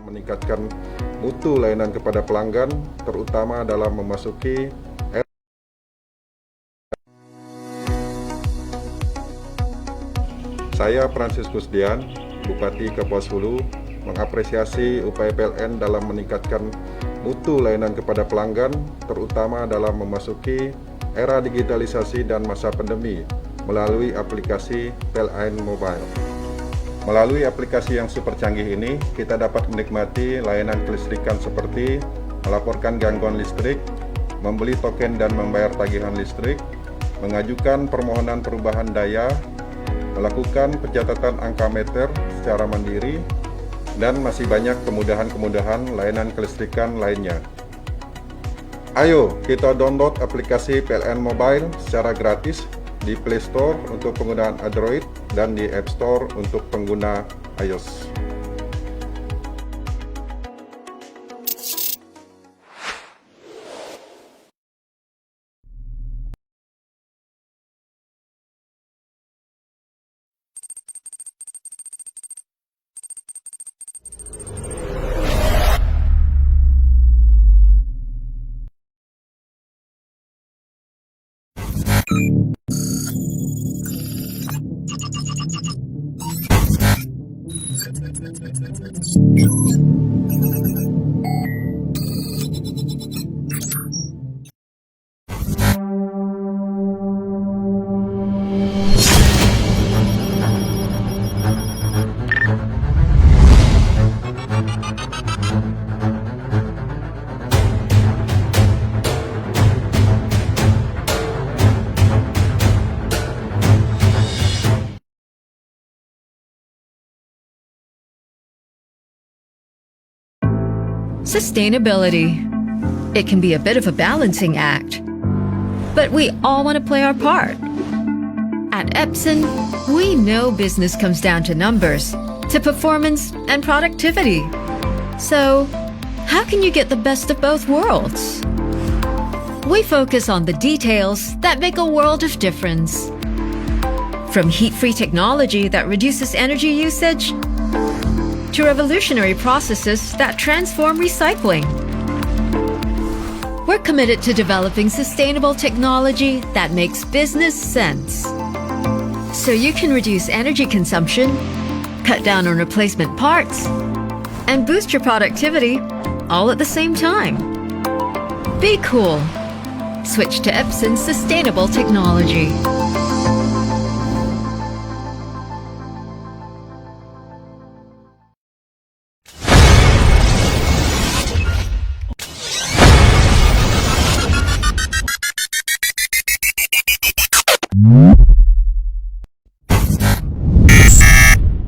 Meningkatkan mutu layanan kepada pelanggan, terutama dalam memasuki Saya Franciscus Dian, Bupati Kapuas Hulu, mengapresiasi upaya PLN dalam meningkatkan mutu layanan kepada pelanggan, terutama dalam memasuki era digitalisasi dan masa pandemi melalui aplikasi PLN Mobile. Melalui aplikasi yang super canggih ini, kita dapat menikmati layanan kelistrikan seperti melaporkan gangguan listrik, membeli token dan membayar tagihan listrik, mengajukan permohonan perubahan daya, melakukan pencatatan angka meter secara mandiri, dan masih banyak kemudahan-kemudahan layanan kelistrikan lainnya. Ayo kita download aplikasi PLN Mobile secara gratis di Play Store untuk penggunaan Android dan di App Store untuk pengguna iOS. Sustainability. It can be a bit of a balancing act, but we all want to play our part. At Epson, we know business comes down to numbers, to performance and productivity. So, how can you get the best of both worlds? We focus on the details that make a world of difference. From heat-free technology that reduces energy usage, to revolutionary processes that transform recycling. We're committed to developing sustainable technology that makes business sense. So you can reduce energy consumption, cut down on replacement parts, and boost your productivity all at the same time. Be cool. Switch to Epson Sustainable Technology.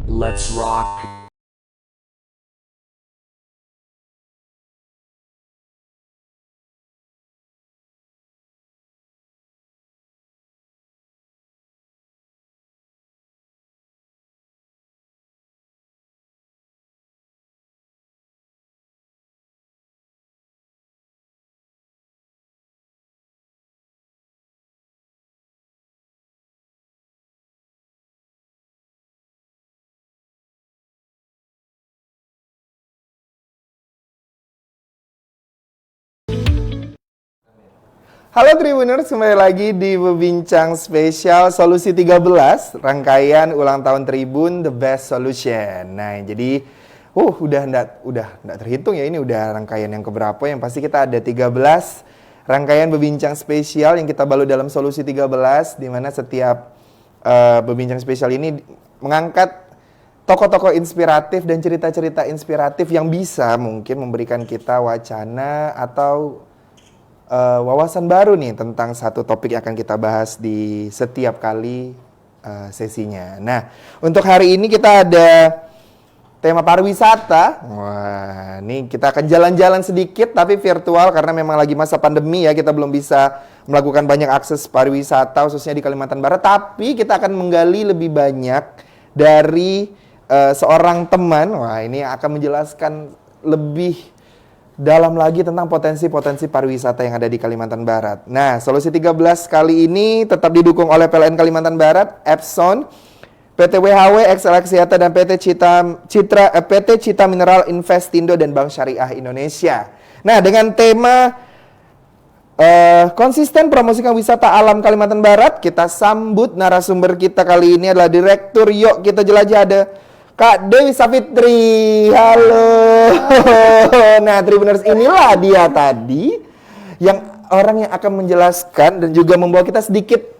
Let's rock. Halo Tribuners, kembali lagi di Berbincang Spesial Solusi 13, rangkaian ulang tahun Tribun The Best Solution. Nah, jadi udah nggak terhitung ya, ini udah rangkaian yang keberapa, yang pasti kita ada 13 rangkaian Berbincang Spesial yang kita balut dalam Solusi 13, di mana setiap Berbincang Spesial ini mengangkat tokoh-tokoh inspiratif dan cerita-cerita inspiratif yang bisa mungkin memberikan kita wacana atau wawasan baru nih tentang satu topik yang akan kita bahas di setiap kali sesinya. Nah, untuk hari ini kita ada tema pariwisata. Wah, ini kita akan jalan-jalan sedikit tapi virtual karena memang lagi masa pandemi ya, kita belum bisa melakukan banyak akses pariwisata khususnya di Kalimantan Barat. Tapi kita akan menggali lebih banyak dari seorang teman. Wah, ini akan menjelaskan lebih dalam lagi tentang potensi-potensi pariwisata yang ada di Kalimantan Barat. Nah, Solusi 13 kali ini tetap didukung oleh PLN Kalimantan Barat, Epson, PT WHW, XL Axiata, dan PT Cita Mineral Investindo dan Bank Syariah Indonesia. Nah, dengan tema konsisten promosikan wisata alam Kalimantan Barat, kita sambut narasumber kita kali ini adalah Direktur Yuk Kita Jelajah, ada Kak Dewi Savitri. Halo. Nah, Tribuners, inilah dia tadi yang orang yang akan menjelaskan dan juga membawa kita sedikit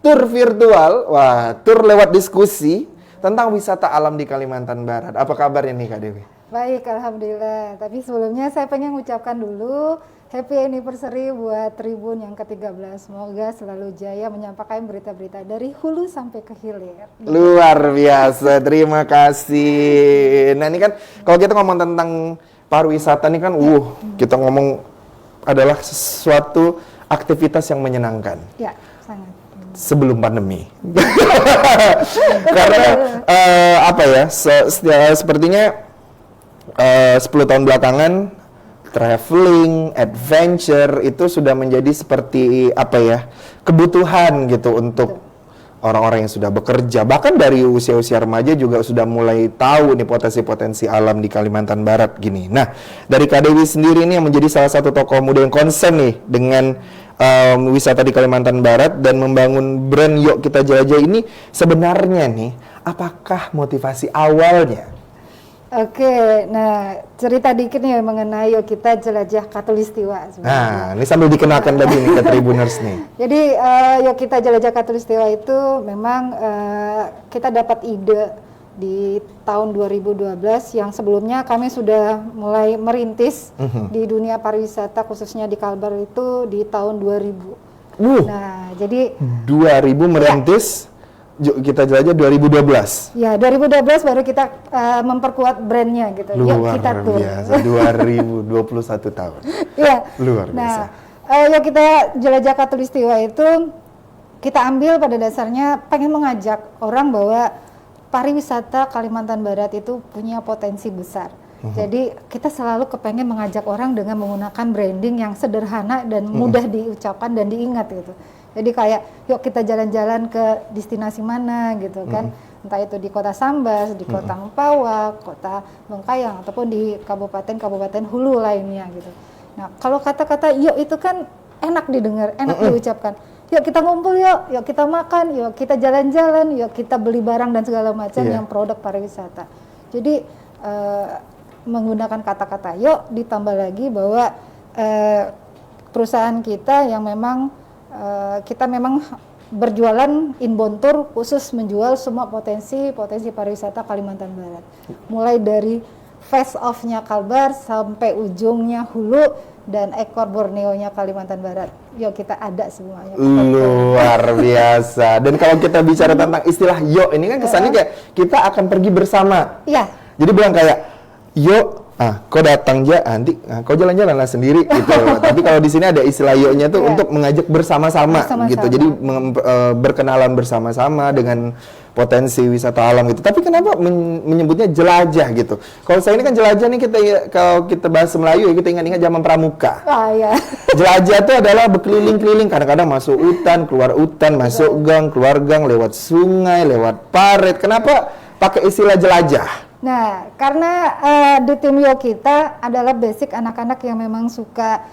tur virtual, tur lewat diskusi tentang wisata alam di Kalimantan Barat. Apa kabarnya nih Kak Dewi? Baik, Alhamdulillah. Tapi sebelumnya saya pengen mengucapkan dulu happy anniversary buat Tribun yang ke-13. Semoga selalu jaya menyampaikan berita-berita dari hulu sampai ke hilir. Luar biasa, terima kasih. Nah, ini kan kalau kita ngomong tentang pariwisata nih kan, kita ngomong adalah sesuatu aktivitas yang menyenangkan. Ya, sangat. Sebelum pandemi. Karena sepertinya 10 tahun belakangan traveling, adventure itu sudah menjadi seperti kebutuhan gitu untuk orang-orang yang sudah bekerja. Bahkan dari usia-usia remaja juga sudah mulai tahu nih potensi-potensi alam di Kalimantan Barat gini. Nah, dari Kak Dewi sendiri nih yang menjadi salah satu tokoh muda yang concern nih dengan wisata di Kalimantan Barat dan membangun brand Yuk Kita Jelajah ini, sebenarnya nih apakah motivasi awalnya? Oke, nah cerita dikit nih mengenai Yuk Kita Jelajah Katulistiwa sebenarnya. Nah, ini sambil dikenalkan tadi nih ke Tribuners nih. Jadi Yuk Kita Jelajah Katulistiwa itu memang kita dapat ide di tahun 2012 yang sebelumnya kami sudah mulai merintis di dunia pariwisata khususnya di Kalbar itu di tahun 2000. Nah, jadi 2000 merintis Yuk Kita Jelajah 2012. Ya, 2012 baru kita memperkuat brandnya gitu. Luar Yuk Kita Tour. biasa, 2021 tahun. Iya. Luar biasa. Nah, Yuk Kita Jelajah Katulistiwa itu kita ambil pada dasarnya pengen mengajak orang bahwa pariwisata Kalimantan Barat itu punya potensi besar. Jadi kita selalu kepengen mengajak orang dengan menggunakan branding yang sederhana dan mudah diucapkan dan diingat gitu. Jadi kayak yuk kita jalan-jalan ke destinasi mana gitu kan. Entah itu di Kota Sambas, di Kota Mempawah, Kota Bengkayang ataupun di kabupaten-kabupaten hulu lainnya gitu. Nah, kalau kata-kata yuk itu kan enak didengar, enak diucapkan. Yuk kita ngumpul yuk kita makan, yuk kita jalan-jalan, yuk kita beli barang dan segala macam yang produk pariwisata. Jadi menggunakan kata-kata yuk ditambah lagi bahwa perusahaan kita yang memang kita memang berjualan inbound tour khusus menjual semua potensi pariwisata Kalimantan Barat. Mulai dari face off-nya Kalbar sampai ujungnya hulu dan ekor Borneo-nya Kalimantan Barat. Yuk kita ada semuanya. Luar biasa. Dan kalau kita bicara tentang istilah yuk, ini kan kesannya kayak kita akan pergi bersama. Iya. Jadi bilang kayak yuk, kau datang nanti kau jalan-jalan lah sendiri gitu. Tapi kalau di sini ada istilah yuknya tuh untuk mengajak bersama-sama gitu. Jadi berkenalan bersama-sama dengan potensi wisata alam gitu. Tapi kenapa menyebutnya jelajah gitu? Kalau saya ini kan jelajah nih kalau kita bahasa Melayu ya kita ingat-ingat zaman pramuka. Iya. Jelajah itu adalah berkeliling-keliling, kadang-kadang masuk hutan, keluar hutan, masuk gang, keluar gang, lewat sungai, lewat parit. Kenapa pakai istilah jelajah? Nah, karena di tim Yuk kita adalah basic anak-anak yang memang suka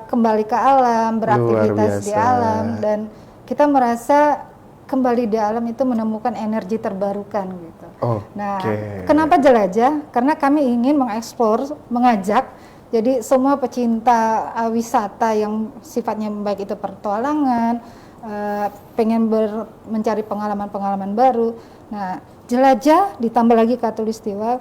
kembali ke alam, beraktivitas di alam, dan kita merasa kembali di alam itu menemukan energi terbarukan gitu. Nah, kenapa jelajah? Karena kami ingin mengeksplor, mengajak, jadi semua pecinta wisata yang sifatnya baik itu pertualangan, pengen mencari pengalaman-pengalaman baru. Nah, jelajah ditambah lagi Katulistiwa,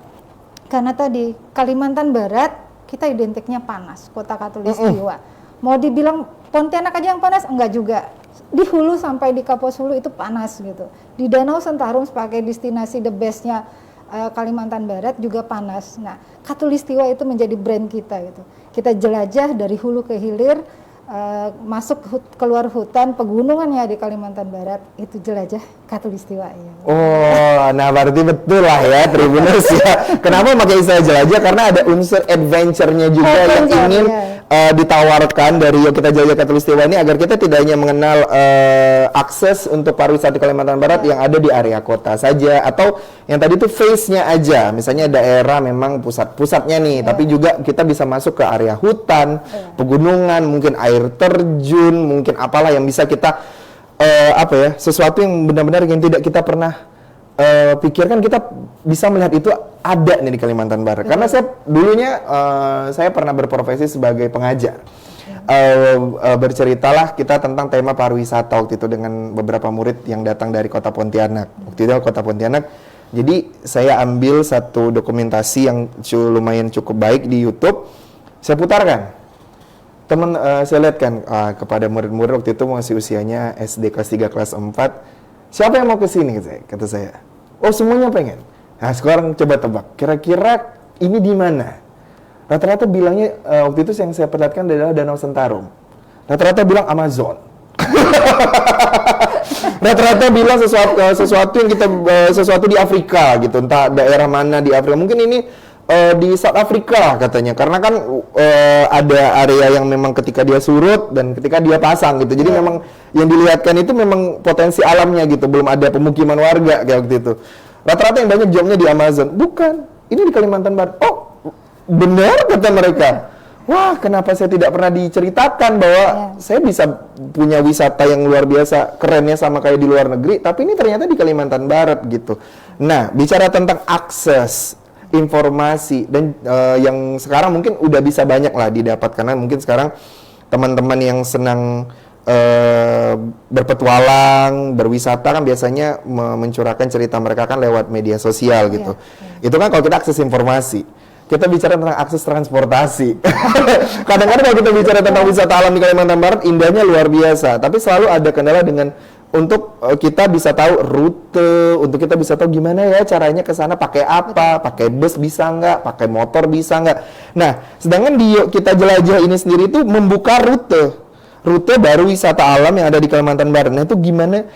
karena tadi Kalimantan Barat kita identiknya panas, kota Katulistiwa. Mau dibilang Pontianak aja yang panas, enggak juga. Di hulu sampai di Kapos Hulu itu panas gitu. Di Danau Sentarum sebagai destinasi the bestnya Kalimantan Barat juga panas. Nah, Katulistiwa itu menjadi brand kita gitu. Kita jelajah dari hulu ke hilir, masuk keluar hutan pegunungannya di Kalimantan Barat, itu jelajah Katulistiwa ya. Nah berarti betul lah ya Tribuners ya. Kenapa pakai istilah jelajah? Karena ada unsur adventure-nya juga yang ingin ditawarkan dari Yuk Kita Jelajah Katulistiwa ini agar kita tidak hanya mengenal akses untuk pariwisata di Kalimantan Barat yang ada di area kota saja, atau yang tadi itu face-nya aja, misalnya daerah memang pusat-pusatnya nih, tapi juga kita bisa masuk ke area hutan, pegunungan, mungkin air terjun, mungkin apalah yang bisa kita sesuatu yang benar-benar yang tidak kita pernah pikirkan, kita bisa melihat itu ada nih di Kalimantan Barat. Karena saya dulunya saya pernah berprofesi sebagai pengajar. Berceritalah kita tentang tema pariwisata waktu itu dengan beberapa murid yang datang dari kota Pontianak. Waktu itu kota Pontianak. Jadi saya ambil satu dokumentasi yang lumayan cukup baik di YouTube. Saya putarkan. Saya lihat kan kepada murid-murid waktu itu masih usianya SD kelas 3 kelas 4. Siapa yang mau ke sini kata saya. Oh, semuanya pengen. Nah, sekarang coba tebak. Kira-kira ini di mana? Rata-rata bilangnya waktu itu yang saya perlihatkan adalah Danau Sentarum. Rata-rata bilang Amazon. Rata-rata bilang sesuatu yang sesuatu di Afrika gitu. Entah daerah mana di Afrika. Mungkin ini di South Africa katanya. Karena kan ada area yang memang ketika dia surut dan ketika dia pasang gitu. Jadi memang yang dilihatkan itu memang potensi alamnya gitu. Belum ada pemukiman warga kayak waktu itu. Rata-rata yang banyak jawabnya di Amazon. Bukan. Ini di Kalimantan Barat. Oh, benar kata mereka. Wah, kenapa saya tidak pernah diceritakan bahwa saya bisa punya wisata yang luar biasa, kerennya sama kayak di luar negeri, tapi ini ternyata di Kalimantan Barat gitu. Nah, bicara tentang akses informasi dan yang sekarang mungkin udah bisa banyak lah didapat, karena mungkin sekarang teman-teman yang senang berpetualang, berwisata kan biasanya mencurahkan cerita mereka kan lewat media sosial gitu. Itu kan kalau kita akses informasi. Kita bicara tentang akses transportasi. Kadang-kadang kalau kita bicara tentang wisata alam di Kalimantan Barat, indahnya luar biasa. Tapi selalu ada kendala dengan untuk kita bisa tahu rute, untuk kita bisa tahu gimana ya caranya ke sana, pakai apa, pakai bus bisa nggak, pakai motor bisa nggak. Nah, sedangkan di Yuk Kita Jelajah ini sendiri itu membuka rute baru wisata alam yang ada di Kalimantan Barat. Nah, itu gimana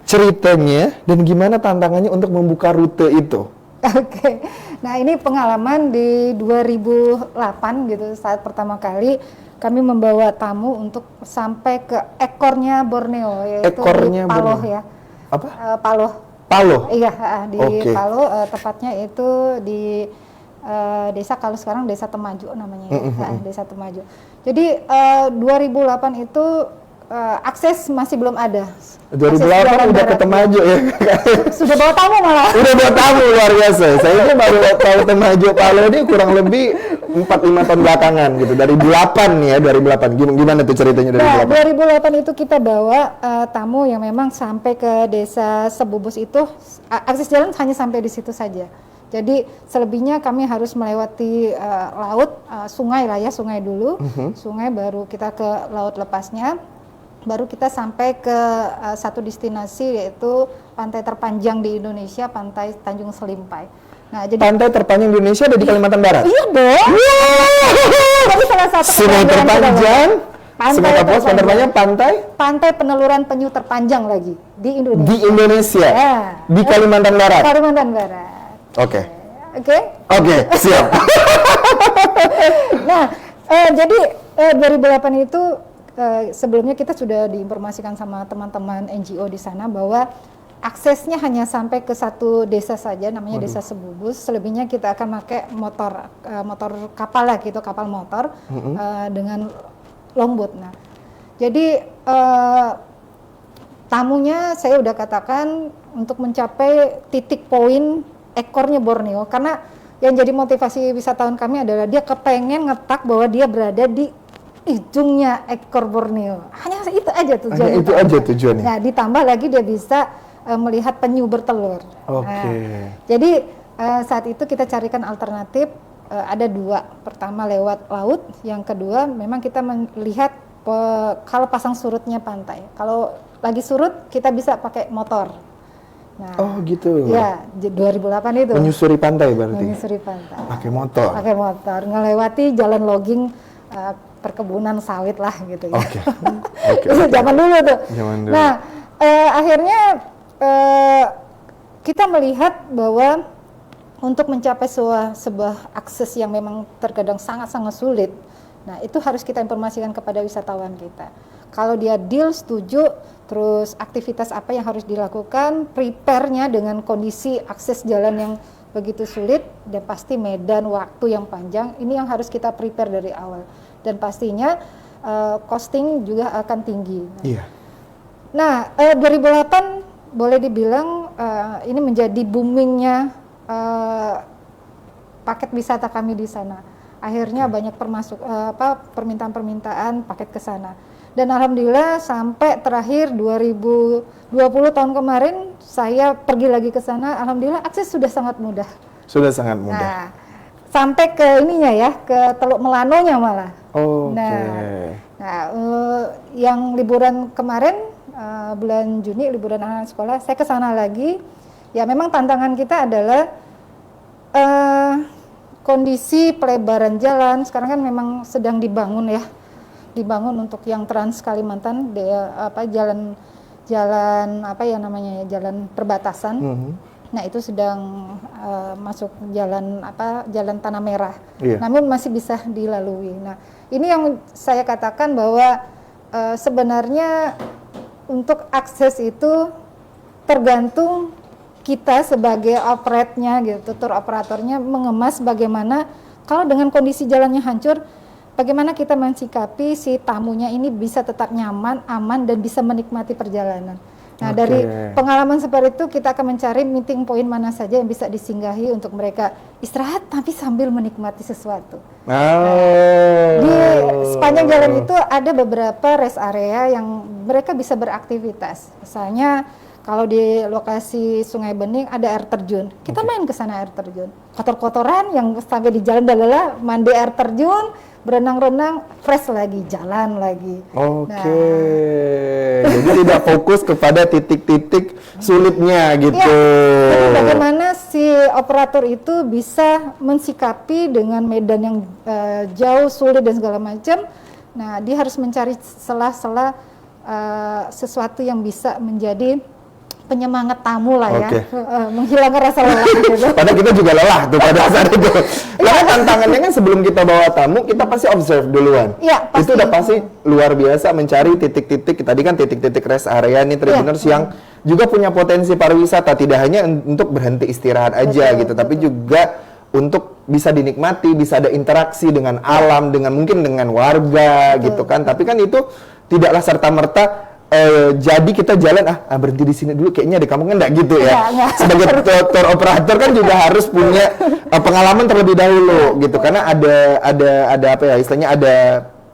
ceritanya dan gimana tantangannya untuk membuka rute itu? Oke. Nah, ini pengalaman di 2008 gitu, saat pertama kali kami membawa tamu untuk sampai ke ekornya Borneo, yaitu Ekornya di Paloh Borneo. ya. Apa? Paloh. Paloh? Iya, di Oke. Paloh, tepatnya itu di desa, kalau sekarang Desa Temajuk namanya ya, Desa Temajuk. Jadi 2008 itu akses masih belum ada. 2008 udah ke Temajuk ya. Sudah bawa tamu malah. Udah bawa tamu luar biasa. Saya ini baru tahu Temajuk Paloh ini kurang lebih 4-5 tahun belakangan gitu. Dari 8 nih ya, dari 8. Gimana tuh ceritanya dari 8? 2008 itu kita bawa tamu yang memang sampai ke Desa Sebubus itu, akses jalan hanya sampai di situ saja. Jadi selebihnya kami harus melewati laut, sungai lah ya, sungai dulu. Sungai baru kita ke laut lepasnya. Baru kita sampai ke satu destinasi, yaitu pantai terpanjang di Indonesia, Pantai Tanjung Selimpai. Nah, jadi Pantai terpanjang di Indonesia ada di Kalimantan Barat? iya dong. Tapi salah satu Sungai terpanjang, Pantai Sungai Kapuas, terpanjang. namanya Pantai peneluran penyu terpanjang lagi di Indonesia. di Indonesia, Ya. di Kalimantan Barat. Kalimantan Barat. Oke, Oke. siap. Nah, jadi 2008 itu sebelumnya kita sudah diinformasikan sama teman-teman NGO di sana bahwa aksesnya hanya sampai ke satu desa saja, namanya Desa Sebubus. Selebihnya kita akan pakai motor kapal lah gitu, kapal motor dengan longboat. Nah, jadi tamunya saya udah katakan untuk mencapai titik poin ekornya Borneo, karena yang jadi motivasi wisatawan kami adalah dia kepengen ngetak bahwa dia berada di ujungnya ekor Borneo. Hanya itu aja tujuannya. Hanya itu aja tujuannya. Nah, ditambah lagi dia bisa melihat penyu bertelur. Oke. Nah, jadi saat itu kita carikan alternatif, ada dua. Pertama lewat laut, yang kedua memang kita melihat kalau pasang surutnya pantai. Kalau lagi surut kita bisa pakai motor. Nah, Oh gitu. ya 2008 itu. Menyusuri pantai berarti. Menyusuri pantai. Pakai motor. Pakai motor, ngelewati jalan logging perkebunan sawit lah gitu ya. Oke. Itu zaman dulu tuh. Zaman dulu. Nah, akhirnya kita melihat bahwa untuk mencapai sebuah akses yang memang terkadang sangat-sangat sulit, Nah, itu harus kita informasikan kepada wisatawan kita. Kalau dia deal, setuju, terus aktivitas apa yang harus dilakukan, prepare-nya dengan kondisi akses jalan yang begitu sulit, dan pasti medan waktu yang panjang, ini yang harus kita prepare dari awal. Dan pastinya costing juga akan tinggi. Iya. Nah, 2008 boleh dibilang ini menjadi boomingnya paket wisata kami di sana. Akhirnya banyak permintaan-permintaan paket ke sana. Dan alhamdulillah sampai terakhir 2020 tahun kemarin saya pergi lagi ke sana, alhamdulillah akses sudah sangat mudah. Sudah sangat mudah. Nah, sampai ke ininya ya, ke Teluk Melanonya malah. Oke. Nah, yang liburan kemarin bulan Juni, liburan anak sekolah, saya ke sana lagi. Ya memang tantangan kita adalah kondisi pelebaran jalan sekarang kan memang sedang dibangun ya, dibangun untuk yang Trans Kalimantan, jalan jalan perbatasan. Nah itu sedang masuk jalan Tanah Merah. Namun masih bisa dilalui. Nah ini yang saya katakan bahwa sebenarnya untuk akses itu tergantung kita sebagai operatornya gitu, tour operatornya mengemas bagaimana kalau dengan kondisi jalannya hancur, bagaimana kita mensikapi si tamunya ini bisa tetap nyaman, aman dan bisa menikmati perjalanan. Nah, dari pengalaman seperti itu kita akan mencari meeting point mana saja yang bisa disinggahi untuk mereka istirahat tapi sambil menikmati sesuatu. Di sepanjang jalan itu ada beberapa rest area yang mereka bisa beraktivitas. Misalnya kalau di lokasi Sungai Bening ada air terjun, kita main ke sana air terjun. Kotor-kotoran yang sampai di jalan adalah mandi air terjun, berenang-renang, fresh lagi, jalan lagi. Jadi tidak fokus kepada titik-titik sulitnya gitu. Jadi bagaimana si operator itu bisa mensikapi dengan medan yang jauh, sulit dan segala macam. Nah, dia harus mencari sela-sela sesuatu yang bisa menjadi penyemangat tamu lah ya, menghilangkan rasa lelah gitu. Padahal kita juga lelah tuh pada saat itu. Karena tantangannya kan sebelum kita bawa tamu, kita pasti observe duluan. Iya, pasti. Itu udah pasti luar biasa mencari titik-titik, tadi kan titik-titik rest area nih Tribuners yang juga punya potensi pariwisata, tidak hanya untuk berhenti istirahat aja gitu, tapi juga untuk bisa dinikmati, bisa ada interaksi dengan alam, dengan mungkin dengan warga gitu kan. Tapi kan itu tidaklah serta-merta jadi kita jalan berhenti di sini dulu kayaknya di kampung kan enggak gitu ya. Sebagai tour operator kan juga harus punya pengalaman terlebih dahulu gitu karena ada apa ya istilahnya ada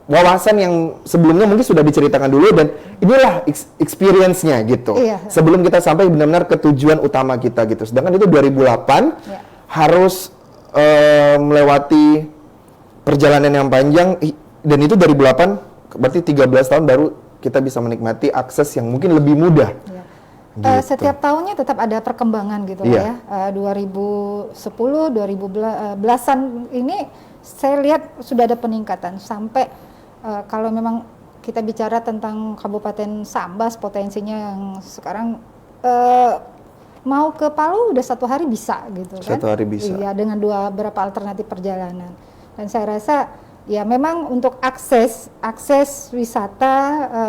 wawasan yang sebelumnya mungkin sudah diceritakan dulu dan inilah experience-nya gitu. Sebelum kita sampai benar-benar ke tujuan utama kita gitu. Sedangkan itu 2008 harus melewati perjalanan yang panjang dan itu 2008 berarti 13 tahun baru kita bisa menikmati akses yang mungkin lebih mudah. Gitu. Setiap tahunnya tetap ada perkembangan gitu ya. 2010, 2010-an ini saya lihat sudah ada peningkatan sampai kalau memang kita bicara tentang Kabupaten Sambas potensinya yang sekarang mau ke Palu udah 1 hari bisa gitu kan. 1 hari bisa. Iya, dengan beberapa alternatif perjalanan. Dan saya rasa ya memang untuk akses wisata,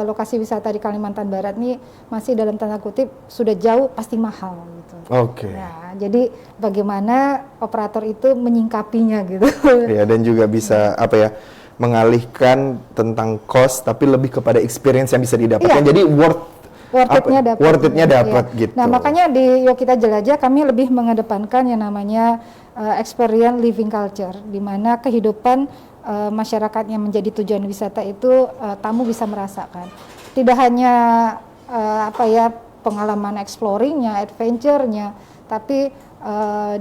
lokasi wisata di Kalimantan Barat ini masih dalam tanda kutip sudah jauh pasti mahal gitu. Nah, jadi bagaimana operator itu menyingkapinya gitu. Ya, dan juga bisa mengalihkan tentang cost tapi lebih kepada experience yang bisa didapatkan. Jadi worth it-nya dapat gitu. Nah, makanya di Yuk Kita Jelajah kami lebih mengedepankan yang namanya experience living culture, di mana kehidupan masyarakat yang menjadi tujuan wisata itu tamu bisa merasakan. Tidak hanya pengalaman exploring-nya, adventure-nya, tapi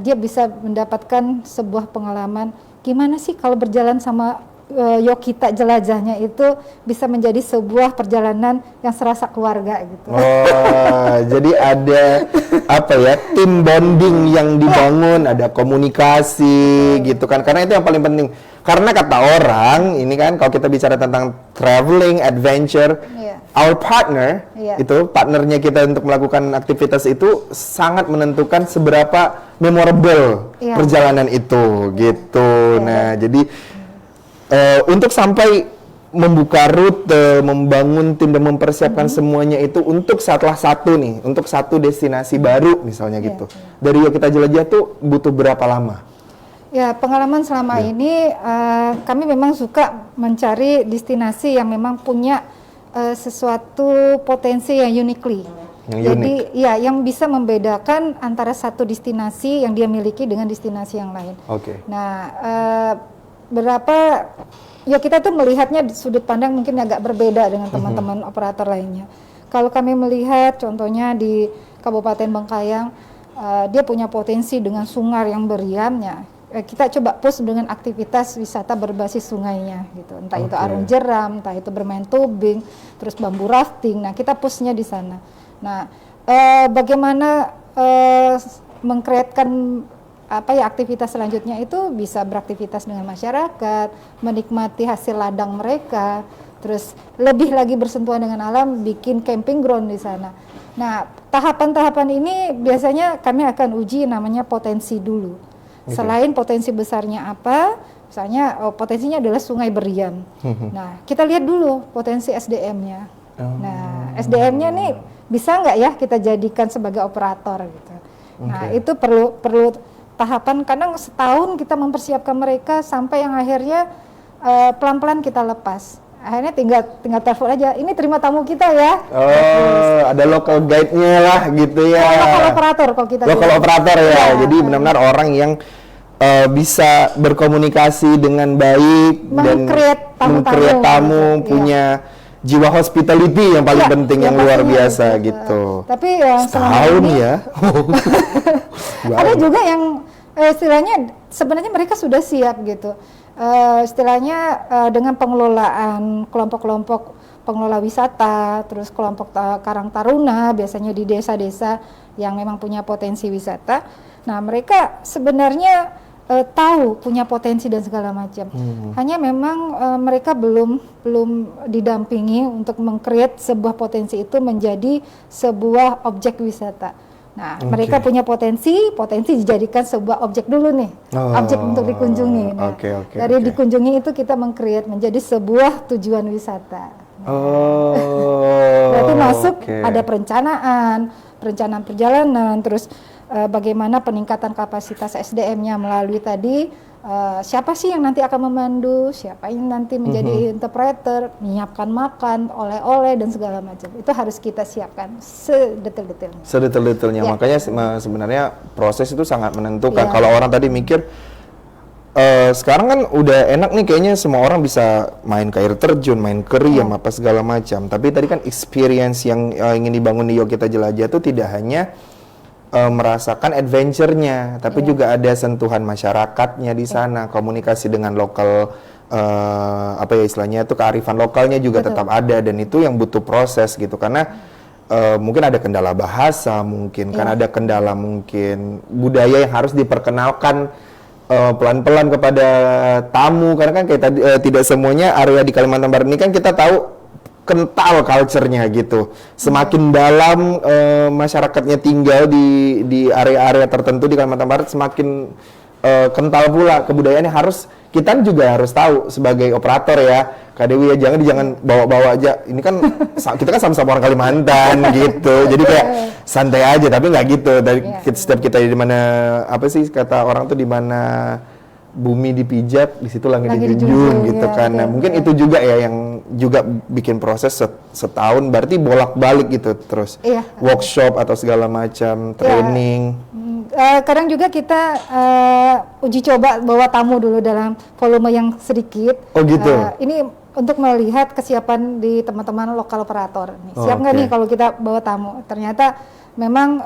dia bisa mendapatkan sebuah pengalaman gimana sih kalau berjalan sama Yuk Kita Jelajahnya itu bisa menjadi sebuah perjalanan yang serasa keluarga gitu. Jadi ada tim bonding yang dibangun, ada komunikasi gitu kan. Karena itu yang paling penting. Karena kata orang, ini kan kalau kita bicara tentang traveling, adventure, our partner, itu partnernya kita untuk melakukan aktivitas itu sangat menentukan seberapa memorable perjalanan itu gitu. Nah, jadi Untuk sampai membuka rute, membangun tim dan mempersiapkan semuanya itu untuk setelah untuk satu destinasi baru misalnya gitu. Dari Yuk Kita Jelajah tuh butuh berapa lama? Ya, pengalaman selama ini kami memang suka mencari destinasi yang memang punya sesuatu potensi yang uniquely. Jadi ya yang bisa membedakan antara satu destinasi yang dia miliki dengan destinasi yang lain. Oke. Nah, ya kita tuh melihatnya di sudut pandang mungkin agak berbeda dengan teman-teman operator lainnya. Kalau kami melihat contohnya di Kabupaten Bengkayang, dia punya potensi dengan sungai yang beriamnya. Kita coba push dengan aktivitas wisata berbasis sungainya gitu. Entah itu arung jeram, entah itu bermain tubing, terus bambu rafting. Nah, kita pushnya di sana. Nah, bagaimana mengkreatkan aktivitas selanjutnya itu bisa beraktivitas dengan masyarakat, menikmati hasil ladang mereka, terus lebih lagi bersentuhan dengan alam, bikin camping ground di sana. Nah, tahapan-tahapan ini biasanya kami akan uji namanya potensi dulu. Selain potensi besarnya apa, misalnya potensinya adalah sungai beriam. Nah, kita lihat dulu potensi SDM-nya. Nah, SDM-nya nih bisa nggak ya kita jadikan sebagai operator gitu. Nah, itu perlu tahapan, kadang setahun kita mempersiapkan mereka sampai yang akhirnya pelan-pelan kita lepas. Akhirnya tinggal telepon aja, ini terima tamu kita ya. Ada local guide-nya lah gitu ya. Local operator kalau kita. Local operator ya. Jadi benar-benar orang yang bisa berkomunikasi dengan baik dan meng-create tamu, punya jiwa hospitality yang paling penting, yang luar biasa gitu. Tapi yang setahun ya. Ada juga yang istilahnya sebenarnya mereka sudah siap gitu. Istilahnya dengan pengelolaan kelompok-kelompok pengelola wisata, terus kelompok Karang Taruna biasanya di desa-desa yang memang punya potensi wisata. Nah, mereka sebenarnya tahu punya potensi dan segala macam. Hanya memang mereka belum didampingi untuk meng-create sebuah potensi itu menjadi sebuah objek wisata. Nah, mereka punya potensi dijadikan sebuah objek dulu nih, objek untuk dikunjungi. Nah, dari dikunjungi itu kita meng-create menjadi sebuah tujuan wisata. Berarti masuk ada perencanaan perjalanan, terus bagaimana peningkatan kapasitas SDM-nya melalui tadi siapa sih yang nanti akan memandu, siapa yang nanti menjadi interpreter, menyiapkan makan, oleh-oleh dan segala macam. Itu harus kita siapkan sedetail-detailnya. Sedetail-detailnya. Makanya sebenarnya proses itu sangat menentukan. Kalau orang tadi mikir sekarang kan udah enak nih kayaknya semua orang bisa main ke air terjun, main ke riam apa segala macam. Tapi tadi kan experience yang ingin dibangun di Yuk Kita Jelajah itu tidak hanya merasakan adventure-nya, tapi juga ada sentuhan masyarakatnya di sana, komunikasi dengan lokal, istilahnya itu kearifan lokalnya juga tetap ada, dan itu yang butuh proses gitu, karena mungkin ada kendala bahasa, mungkin kan ada kendala mungkin budaya yang harus diperkenalkan pelan-pelan kepada tamu, karena kan kayak tadi tidak semuanya area di Kalimantan Barat ini kan kita tahu kental culture-nya gitu. Semakin dalam masyarakatnya tinggal di area-area tertentu di Kalimantan Barat, semakin kental pula kebudayaannya. Kita juga harus tahu sebagai operator ya, Kak Dewi ya, jangan bawa-bawa aja. Ini kan kita kan sama-sama orang Kalimantan gitu. Jadi kayak santai aja, tapi nggak gitu. Dari setiap kita di mana kata orang tuh di mana bumi dipijak, di situ langit dijunjung gitu kan. Nah, mungkin itu juga ya yang juga bikin proses setahun, berarti bolak-balik gitu terus. Workshop atau segala macam, training. Kadang juga kita uji coba bawa tamu dulu dalam volume yang sedikit. Oh gitu. Ini untuk melihat kesiapan di teman-teman lokal operator. Siap nggak nih kalau kita bawa tamu? Ternyata memang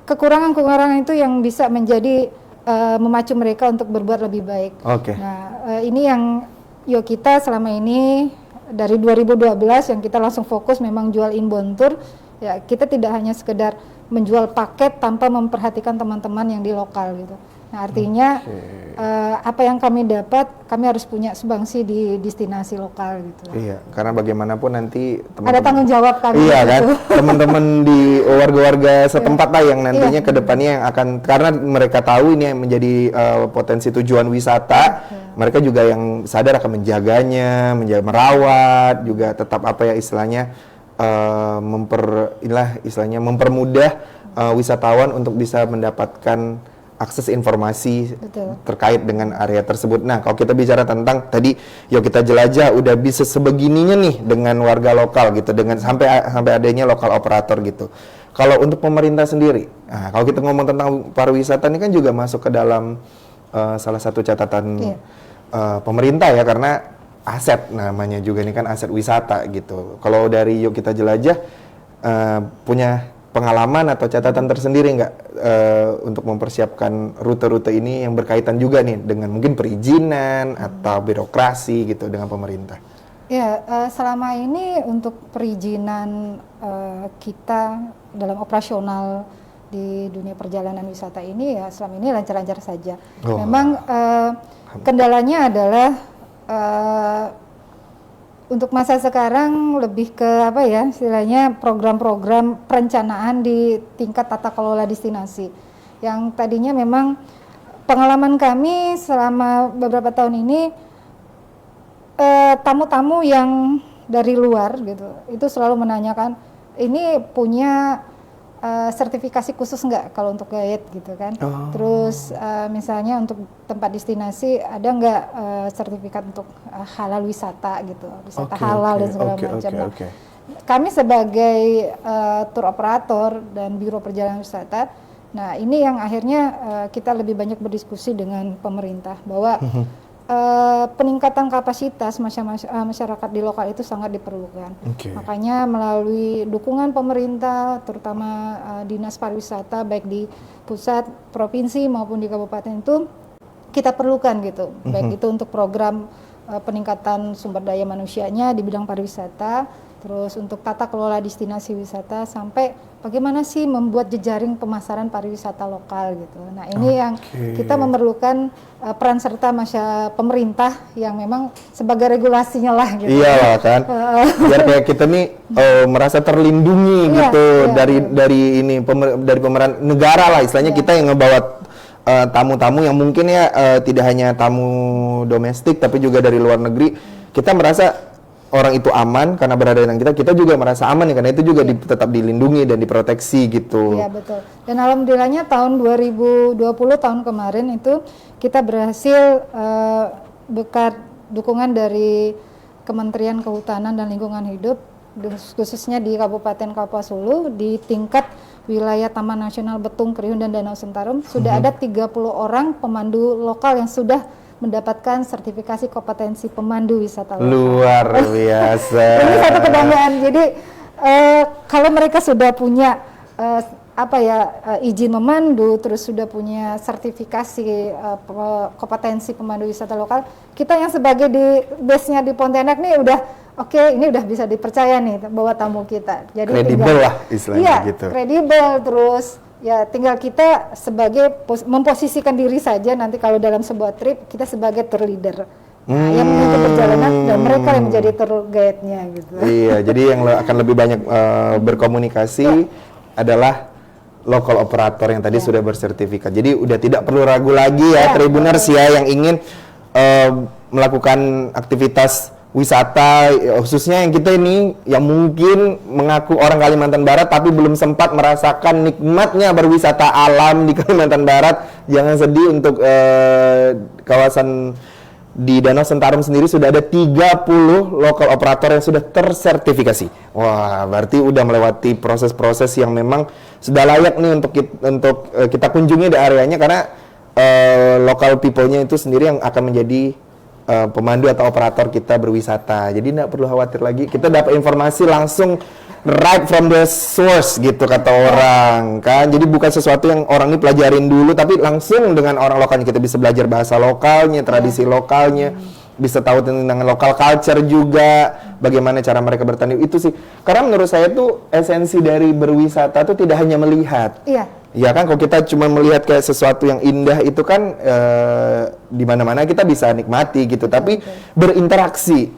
kekurangan-kekurangan itu yang bisa menjadi memacu mereka untuk berbuat lebih baik. Nah, ini yang Yuk Kita selama ini dari 2012 yang kita langsung fokus memang jual inbound tour. Ya, kita tidak hanya sekedar menjual paket tanpa memperhatikan teman-teman yang di lokal gitu. Nah, artinya apa yang kami dapat, kami harus punya sumbangsi di destinasi lokal gitu. Iya, karena bagaimanapun nanti Ada tanggung jawab kami. Iya kan, gitu. teman-teman di warga-warga setempat lah yang nantinya ke depannya yang akan, karena mereka tahu ini yang menjadi potensi tujuan wisata, mereka juga yang sadar akan menjaganya, merawat, juga tetap apa ya istilahnya mempermudah wisatawan untuk bisa mendapatkan akses informasi Betul. terkait dengan area tersebut. Nah, kalau kita bicara tentang tadi, yuk kita jelajah udah bisa sebegininya nih dengan warga lokal gitu, dengan sampai adanya lokal operator gitu. Kalau untuk pemerintah sendiri, nah, kalau kita ngomong tentang pariwisata ini kan juga masuk ke dalam salah satu catatan pemerintah ya, karena aset namanya juga ini kan aset wisata gitu. Kalau dari yuk kita jelajah punya pengalaman atau catatan tersendiri nggak untuk mempersiapkan rute-rute ini yang berkaitan juga nih dengan mungkin perizinan atau birokrasi gitu dengan pemerintah? Ya, selama ini untuk perizinan kita dalam operasional di dunia perjalanan wisata ini ya selama ini lancar-lancar saja. Memang kendalanya adalah untuk masa sekarang lebih ke apa ya istilahnya program-program perencanaan di tingkat tata kelola destinasi yang tadinya memang pengalaman kami selama beberapa tahun ini tamu-tamu yang dari luar gitu itu selalu menanyakan ini punya sertifikasi khusus nggak kalau untuk guide gitu kan. Terus misalnya untuk tempat destinasi ada nggak sertifikat untuk halal wisata gitu, wisata halal dan segala macam. Nah, kami sebagai tour operator dan biro perjalanan wisata, nah ini yang akhirnya kita lebih banyak berdiskusi dengan pemerintah bahwa peningkatan kapasitas masyarakat di lokal itu sangat diperlukan. Makanya melalui dukungan pemerintah, terutama dinas pariwisata baik di pusat, provinsi maupun di kabupaten itu kita perlukan gitu. Baik itu untuk program peningkatan sumber daya manusianya di bidang pariwisata, terus untuk tata kelola destinasi wisata sampai bagaimana sih membuat jejaring pemasaran pariwisata lokal gitu. Nah ini yang kita memerlukan peran serta pemerintah yang memang sebagai regulasinya lah gitu. Iya lah kan, biar kayak kita nih merasa terlindungi gitu dari pemeran negara lah istilahnya kita yang ngebawa tamu-tamu yang mungkin ya tidak hanya tamu domestik tapi juga dari luar negeri, kita merasa orang itu aman karena berada dengan kita juga merasa aman ya karena itu juga tetap dilindungi dan diproteksi gitu. Iya betul. Dan alhamdulillahnya tahun 2020 tahun kemarin itu kita berhasil berkat dukungan dari Kementerian Kehutanan dan Lingkungan Hidup khususnya di Kabupaten Kapuas Hulu di tingkat wilayah Taman Nasional Betung, Kriun dan Danau Sentarum sudah ada 30 orang pemandu lokal yang sudah mendapatkan sertifikasi kompetensi pemandu wisata lokal. Luar biasa. Ini satu kebanggaan. Jadi kalau mereka sudah punya izin memandu, terus sudah punya sertifikasi kompetensi pemandu wisata lokal, kita yang sebagai di base-nya di Pontianak nih udah ini udah bisa dipercaya nih bawa tamu kita. Jadi kredibel lah istilahnya gitu. Kredibel terus. Ya tinggal kita sebagai memposisikan diri saja nanti kalau dalam sebuah trip kita sebagai tour leader yang memimpin perjalanan dan mereka yang menjadi tour guide-nya gitu. Iya, jadi yang akan lebih banyak berkomunikasi adalah local operator yang tadi sudah bersertifikat. Jadi udah tidak perlu ragu lagi ya Tribuners ya yang ingin melakukan aktivitas wisata khususnya yang kita ini yang mungkin mengaku orang Kalimantan Barat tapi belum sempat merasakan nikmatnya berwisata alam di Kalimantan Barat. Jangan sedih untuk kawasan di Danau Sentarum sendiri sudah ada 30 lokal operator yang sudah tersertifikasi. Wah, berarti udah melewati proses-proses yang memang sudah layak nih untuk kita kunjungi di areanya karena local people-nya itu sendiri yang akan menjadi pemandu atau operator kita berwisata. Jadi tidak perlu khawatir lagi. Kita dapat informasi langsung right from the source gitu kata orang kan. Jadi bukan sesuatu yang orang ini pelajarin dulu tapi langsung dengan orang lokalnya kita bisa belajar bahasa lokalnya, tradisi lokalnya, bisa tahu tentang local culture juga, bagaimana cara mereka bertani. Itu sih. Karena menurut saya tuh esensi dari berwisata tuh tidak hanya melihat. Ya kan, kalau kita cuma melihat kayak sesuatu yang indah itu kan di mana-mana kita bisa nikmati gitu, tapi berinteraksi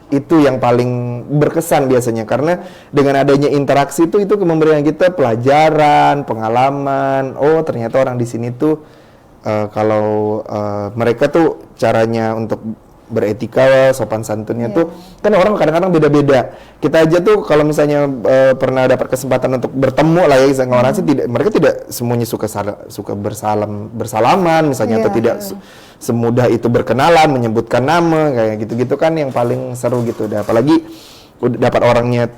itu yang paling berkesan biasanya, karena dengan adanya interaksi itu memberikan kita pelajaran, pengalaman. Oh, ternyata orang di sini tuh kalau mereka tuh caranya untuk beretika, sopan santunnya tuh kan orang kadang-kadang beda-beda. Kita aja tuh kalau misalnya pernah dapat kesempatan untuk bertemu lah ya sama orang sih, mereka tidak semuanya suka bersalaman misalnya, atau tidak semudah itu berkenalan, menyebutkan nama kayak gitu-gitu kan yang paling seru gitu. Dan apalagi udah dapat orangnya,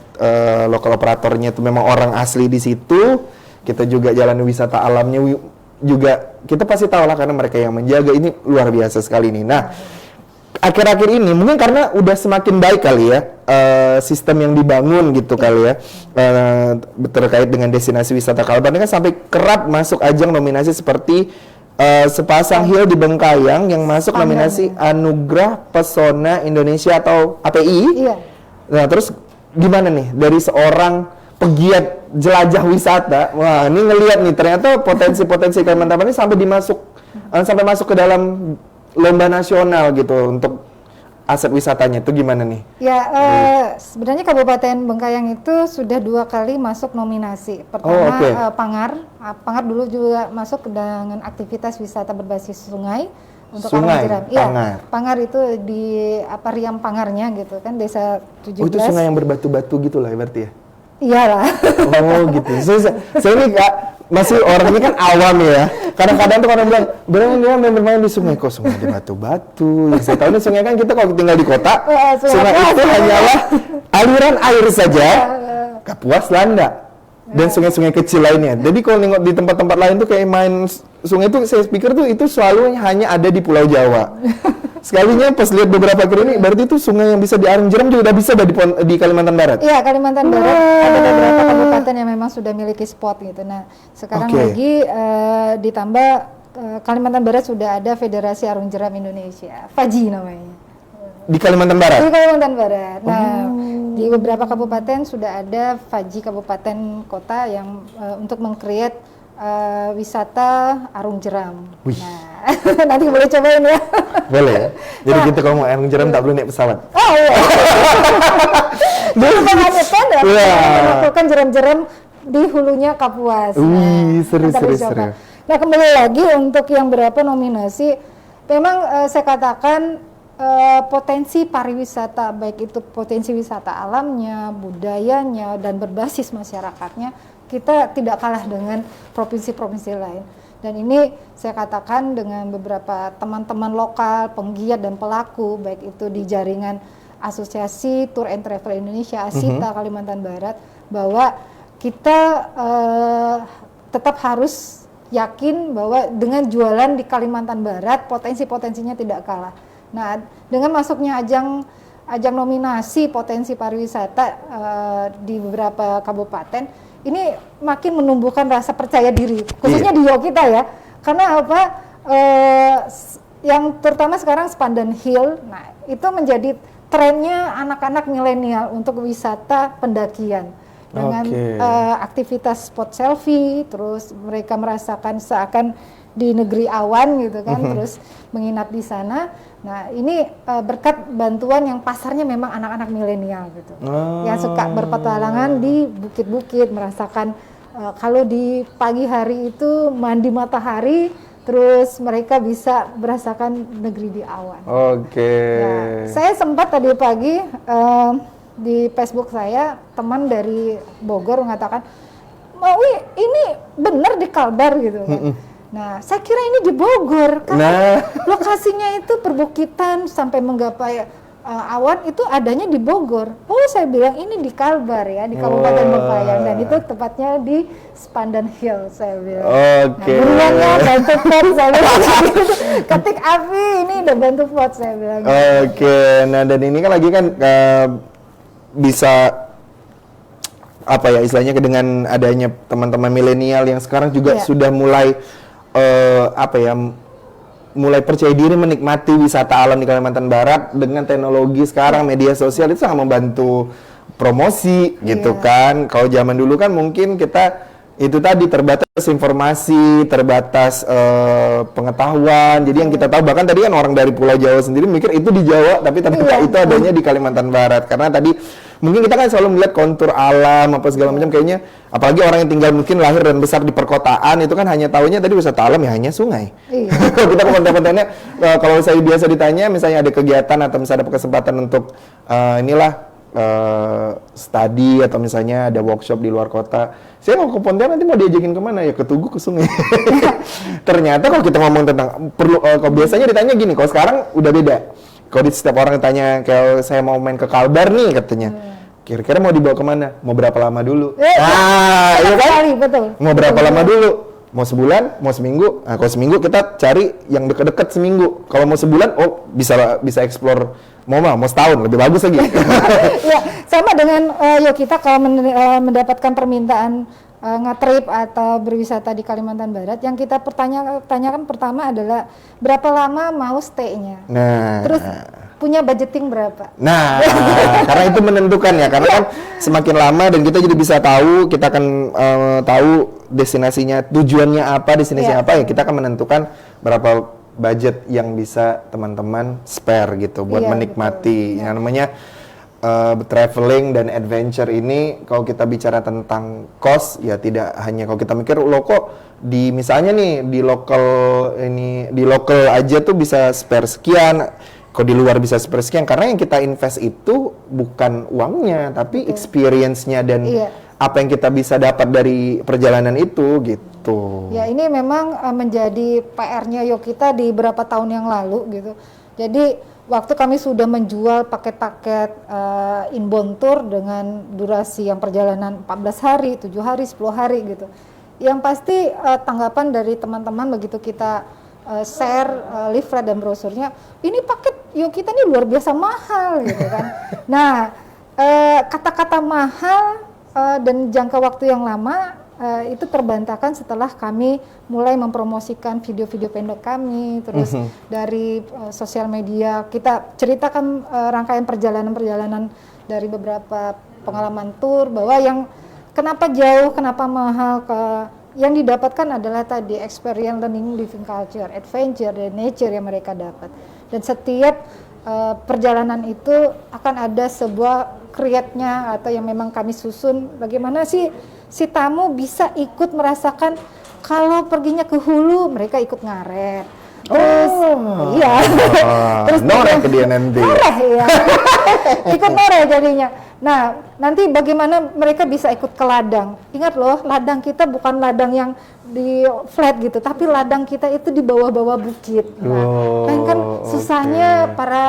lokal operatornya tuh memang orang asli di situ, kita juga jalan wisata alamnya juga kita pasti tahu lah, karena mereka yang menjaga. Ini luar biasa sekali nih. Nah, akhir-akhir ini mungkin karena udah semakin baik kali ya sistem yang dibangun gitu kali ya, terkait dengan destinasi wisata Kalbar ini kan sampai kerap masuk ajang nominasi seperti Sepasang Hill di Bengkayang yang masuk nominasi Anugerah Pesona Indonesia atau API. Iya. Nah, terus gimana nih dari seorang pegiat jelajah wisata, wah ini ngelihat nih ternyata potensi-potensi Kalimantan ini sampai masuk ke dalam lomba nasional gitu untuk aset wisatanya, itu gimana nih? Ya, sebenarnya Kabupaten Bengkayang itu sudah 2 kali masuk nominasi. Pertama Pangar dulu juga masuk dengan aktivitas wisata berbasis sungai untuk Sungai, Arung Jeram. Iya, Pangar itu di Riam Pangarnya gitu kan, desa 17. Oh, itu sungai yang berbatu-batu gitu lah berarti ya? Iyalah. Oh gitu. Saya ini masih orangnya kan awam ya. Kadang-kadang tuh orang bilang, dia bermain di sungai, kok sungai di batu-batu. Yang saya tahu nih sungai kan kita kalau tinggal di kota, sungai itu hanyalah aliran air saja, Kapuas, Landa, dan sungai-sungai kecil lainnya. Jadi kalau nengok di tempat-tempat lain tuh kayak main sungai itu, saya pikir tuh itu selalu hanya ada di Pulau Jawa. Sekalinya pas lihat beberapa kali ini, berarti itu sungai yang bisa di Arung Jeram juga udah bisa di Kalimantan Barat. Iya, Kalimantan Barat ada beberapa kabupaten yang memang sudah miliki spot gitu. Nah, sekarang lagi ditambah Kalimantan Barat sudah ada Federasi Arung Jeram Indonesia, FAJI namanya. Di Kalimantan Barat? Di Kalimantan Barat. Nah, di beberapa kabupaten sudah ada FAJI kabupaten kota yang untuk meng-create wisata Arung Jeram. Nah, nanti boleh cobain ya. Boleh ya? Jadi kita kalau mau Arung Jeram tak perlu naik pesawat? Oh iya. Dulu banget kan ya, melakukan jeram-jeram di hulunya Kapuas. Wih, seru. Nah, kembali lagi untuk yang berapa nominasi, memang saya katakan potensi pariwisata, baik itu potensi wisata alamnya, budayanya, dan berbasis masyarakatnya, kita tidak kalah dengan provinsi-provinsi lain. Dan ini saya katakan dengan beberapa teman-teman lokal, penggiat dan pelaku, baik itu di jaringan Asosiasi Tour and Travel Indonesia, ASITA Kalimantan Barat, bahwa kita tetap harus yakin bahwa dengan jualan di Kalimantan Barat, potensi-potensinya tidak kalah. Nah, dengan masuknya ajang nominasi potensi pariwisata di beberapa kabupaten, ini makin menumbuhkan rasa percaya diri, khususnya di Yogyakarta ya. Karena apa? Yang terutama sekarang Sepandan Hill, nah itu menjadi trennya anak-anak milenial untuk wisata pendakian dengan aktivitas spot selfie, terus mereka merasakan seakan di negeri awan gitu kan, terus menginap di sana. Nah, ini berkat bantuan yang pasarnya memang anak-anak milenial gitu, yang suka berpetualangan di bukit-bukit, merasakan kalau di pagi hari itu mandi matahari, terus mereka bisa merasakan negeri di awan. Nah, saya sempat tadi pagi di Facebook saya, teman dari Bogor mengatakan, "Wih, ini benar di Kalbar gitu kan." Nah, saya kira ini di Bogor, karena lokasinya itu perbukitan sampai menggapai awan itu adanya di Bogor. Oh, saya bilang ini di Kalbar ya, di Kabupaten Bengkayang, dan itu tepatnya di Sepandan Hill, saya bilang. Nah, buruan ya, bantu vote, saya bilang. Ketik api, ini udah bantu vote, saya bilang. Nah dan ini kan lagi kan bisa apa ya istilahnya, dengan adanya teman-teman milenial yang sekarang juga sudah mulai mulai percaya diri menikmati wisata alam di Kalimantan Barat. Dengan teknologi sekarang, media sosial itu sangat membantu promosi gitu kan. Kalau zaman dulu kan mungkin kita itu tadi terbatas informasi, terbatas pengetahuan. Jadi yang kita tahu, bahkan tadi kan orang dari Pulau Jawa sendiri mikir itu di Jawa, tapi ternyata itu adanya di Kalimantan Barat. Karena tadi mungkin kita kan selalu melihat kontur alam apa segala macam, kayaknya apalagi orang yang tinggal mungkin lahir dan besar di perkotaan itu kan hanya tahunya tadi wisata alam ya hanya sungai. Kalau kita ke konten-kontennya, kalau saya biasa ditanya misalnya ada kegiatan atau misalnya ada kesempatan untuk study atau misalnya ada workshop di luar kota, saya mau ke Pontianak nanti mau diajakin kemana ya, ke Tugu, ke sungai. Ternyata kalau kita ngomong tentang kalau biasanya ditanya gini, kalau sekarang udah beda. Kalau setiap orang tanya, kalau saya mau main ke Kalbar nih katanya, kira-kira mau dibawa kemana? Mau berapa lama dulu? Iya kan? Betul. Mau berapa lama dulu? Mau sebulan? Mau seminggu? Nah, kalau seminggu kita cari yang deket-deket seminggu. Kalau mau sebulan, bisa explore. Mau setahun, lebih bagus lagi. Ya, sama dengan kita kalau mendapatkan permintaan nge-trip atau berwisata di Kalimantan Barat, yang kita tanyakan pertama adalah berapa lama mau stay-nya. Nah, terus punya budgeting berapa? Nah, karena itu menentukan ya, karena kan semakin lama dan kita jadi bisa tahu, kita akan tahu destinasinya, tujuannya apa, destinasinya apa ya, kita akan menentukan berapa budget yang bisa teman-teman spare gitu buat menikmati. Yang namanya traveling dan adventure ini, kalau kita bicara tentang cost ya tidak hanya kalau kita mikir lo kok di misalnya nih di lokal aja tuh bisa spare sekian, kok di luar bisa spare sekian, karena yang kita invest itu bukan uangnya tapi experience-nya dan apa yang kita bisa dapat dari perjalanan itu gitu. Ya ini memang menjadi PR-nya kita di beberapa tahun yang lalu gitu. Jadi waktu kami sudah menjual paket-paket inbound tour dengan durasi yang perjalanan 14 hari, 7 hari, 10 hari gitu. Yang pasti tanggapan dari teman-teman begitu kita share leaflet dan brosurnya, ini paket kita ini luar biasa mahal gitu kan. Nah, kata-kata mahal dan jangka waktu yang lama itu terbantahkan setelah kami mulai mempromosikan video-video pendek kami, terus dari sosial media kita ceritakan rangkaian perjalanan-perjalanan dari beberapa pengalaman tour, bahwa yang kenapa jauh, kenapa mahal, yang didapatkan adalah tadi experience, learning, living culture, adventure, dan nature yang mereka dapat. Dan setiap perjalanan itu akan ada sebuah create-nya atau yang memang kami susun, bagaimana sih si tamu bisa ikut merasakan kalau perginya ke hulu mereka ikut ngaret. Terus terus noreh ke dia nanti. Noreh ya. Ikut noreh jadinya. Nah, nanti bagaimana mereka bisa ikut ke ladang. Ingat loh, ladang kita bukan ladang yang di flat gitu, tapi ladang kita itu di bawah-bawah bukit. Nah, kan susahnya para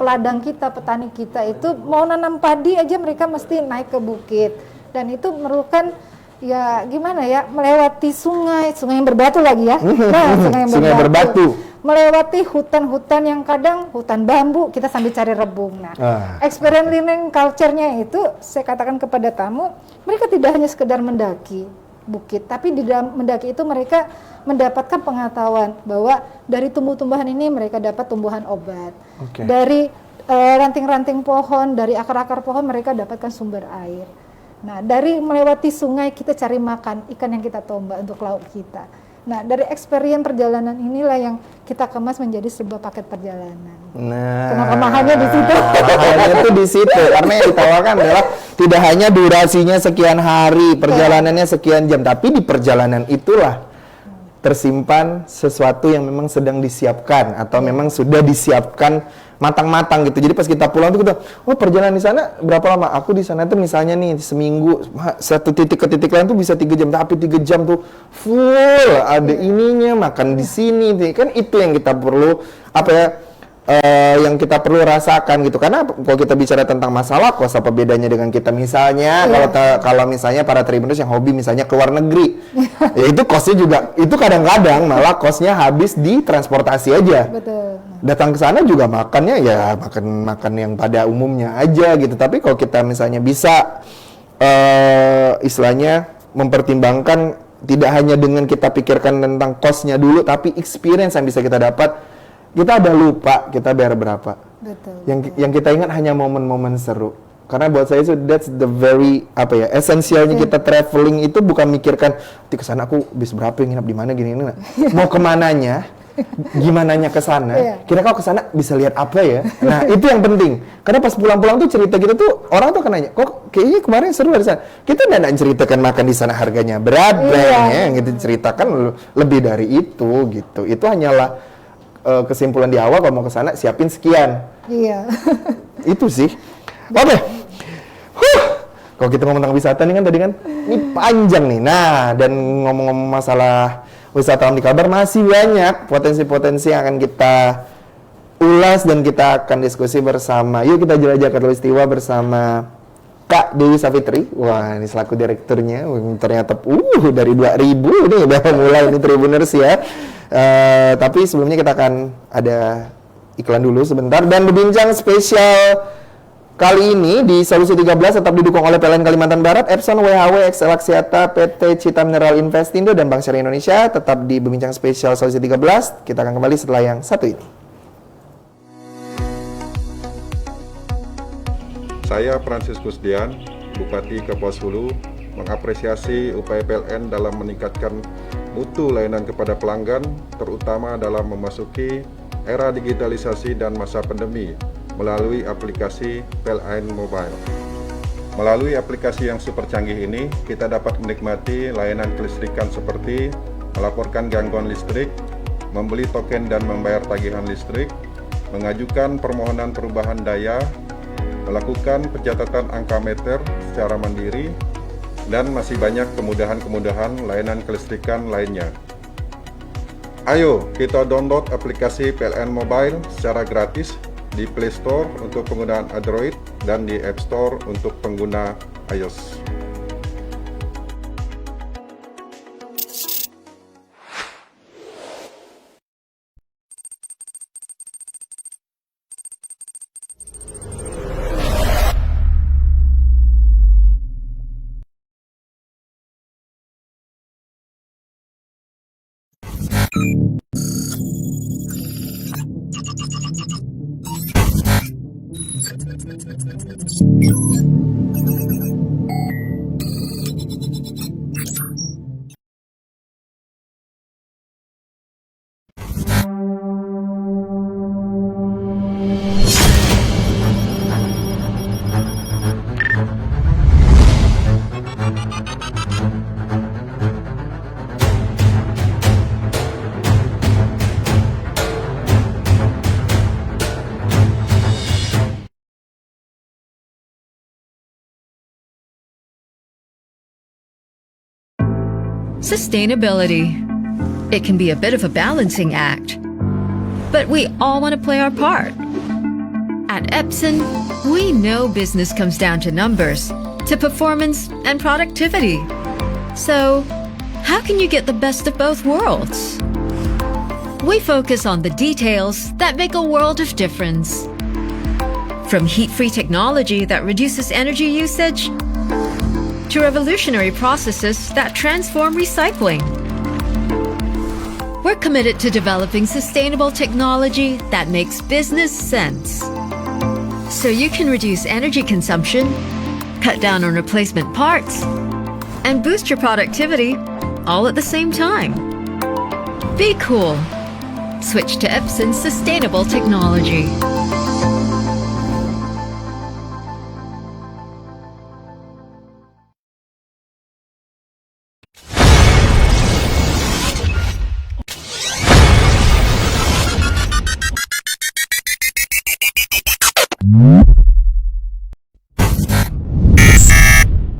peladang kita, petani kita itu mau nanam padi aja mereka mesti naik ke bukit. Dan itu memerlukan ya gimana ya, melewati sungai yang berbatu lagi ya. Nah, sungai yang berbatu. Melewati hutan-hutan yang kadang hutan bambu, kita sambil cari rebung. Nah, experience learning culture-nya itu saya katakan kepada tamu, mereka tidak hanya sekedar mendaki bukit, tapi di dalam mendaki itu mereka mendapatkan pengetahuan bahwa dari tumbuh-tumbuhan ini mereka dapat tumbuhan obat. Dari ranting-ranting pohon, dari akar-akar pohon mereka dapatkan sumber air. Nah, dari melewati sungai kita cari makan ikan yang kita tombak untuk lauk kita. Nah, dari experience perjalanan inilah yang kita kemas menjadi sebuah paket perjalanan. Nah, kenapa mahalnya di situ? Mahalnya itu di situ, karena yang ditawarkan adalah tidak hanya durasinya sekian hari, perjalanannya sekian jam, tapi di perjalanan itulah tersimpan sesuatu yang memang sedang disiapkan atau memang sudah disiapkan matang-matang gitu. Jadi pas kita pulang tuh kita, perjalanan di sana berapa lama? Aku di sana tuh misalnya nih seminggu, satu titik ke titik lain tuh bisa 3 jam, tapi 3 jam tuh full ada ininya, makan di sini, kan itu yang kita perlu yang kita perlu rasakan gitu. Karena kalau kita bicara tentang masalah kos, apa bedanya dengan kita misalnya kalau misalnya para tribuners yang hobi misalnya ke luar negeri, ya itu kosnya juga itu kadang-kadang malah kosnya habis di transportasi aja. Betul. Datang ke sana juga makannya ya makan yang pada umumnya aja gitu. Tapi kalau kita misalnya bisa istilahnya mempertimbangkan tidak hanya dengan kita pikirkan tentang kosnya dulu, tapi experience yang bisa kita dapat. Kita ada lupa kita bayar berapa. Betul. Yang kita ingat hanya momen-momen seru. Karena buat saya itu that's the very esensialnya kita traveling itu bukan mikirkan di kesana aku bis berapa nginap di mana gini. Mau kemananya, gimananya ke sana, kira kau ke sana bisa lihat apa ya? Nah, itu yang penting. Karena pas pulang-pulang tuh cerita gitu tuh orang tuh akan nanya, "Kok kayaknya kemarin seru di sana." Kita enggak ceritakan makan di sana harganya berapa ya, gitu ceritakan lebih dari itu gitu. Itu hanyalah kesimpulan di awal kalau mau ke sana siapin sekian. Iya. Itu sih. Oke. Kalau kita ngomong tentang wisata nih kan tadi kan ini panjang nih. Nah, dan ngomong-ngomong masalah wisata alam di Kalbar masih banyak potensi-potensi yang akan kita ulas dan kita akan diskusi bersama. Yuk kita jelajah Katulistiwa bersama Kak Dewi Savitri. Wah, ini selaku direkturnya. Ternyata dari 2000 ini udah mulai ini Tribuners ya. Tapi sebelumnya kita akan ada iklan dulu sebentar dan berbincang spesial kali ini di Solusi 13 tetap didukung oleh PLN Kalimantan Barat, Epson, WHW, XL Axiata, PT Cita Mineral Investindo, dan Bank Syariah Indonesia. Tetap di Berbincang Spesial Solusi 13. Kita akan kembali setelah yang satu ini. Saya Fransiskus Dian, Bupati Kapuas Hulu, mengapresiasi upaya PLN dalam meningkatkan mutu layanan kepada pelanggan, terutama dalam memasuki era digitalisasi dan masa pandemi, melalui aplikasi PLN Mobile. Melalui aplikasi yang super canggih ini, kita dapat menikmati layanan kelistrikan seperti melaporkan gangguan listrik, membeli token dan membayar tagihan listrik, mengajukan permohonan perubahan daya, melakukan pencatatan angka meter secara mandiri, dan masih banyak kemudahan-kemudahan layanan kelistrikan lainnya. Ayo, kita download aplikasi PLN Mobile secara gratis di Play Store untuk penggunaan Android dan di App Store untuk pengguna iOS. Sustainability. It can be a bit of a balancing act, but we all want to play our part. At Epson, we know business comes down to numbers, to performance and productivity. So, how can you get the best of both worlds? We focus on the details that make a world of difference. From heat-free technology that reduces energy usage to revolutionary processes that transform recycling. We're committed to developing sustainable technology that makes business sense. So you can reduce energy consumption, cut down on replacement parts, and boost your productivity all at the same time. Be cool. Switch to Epson's sustainable technology.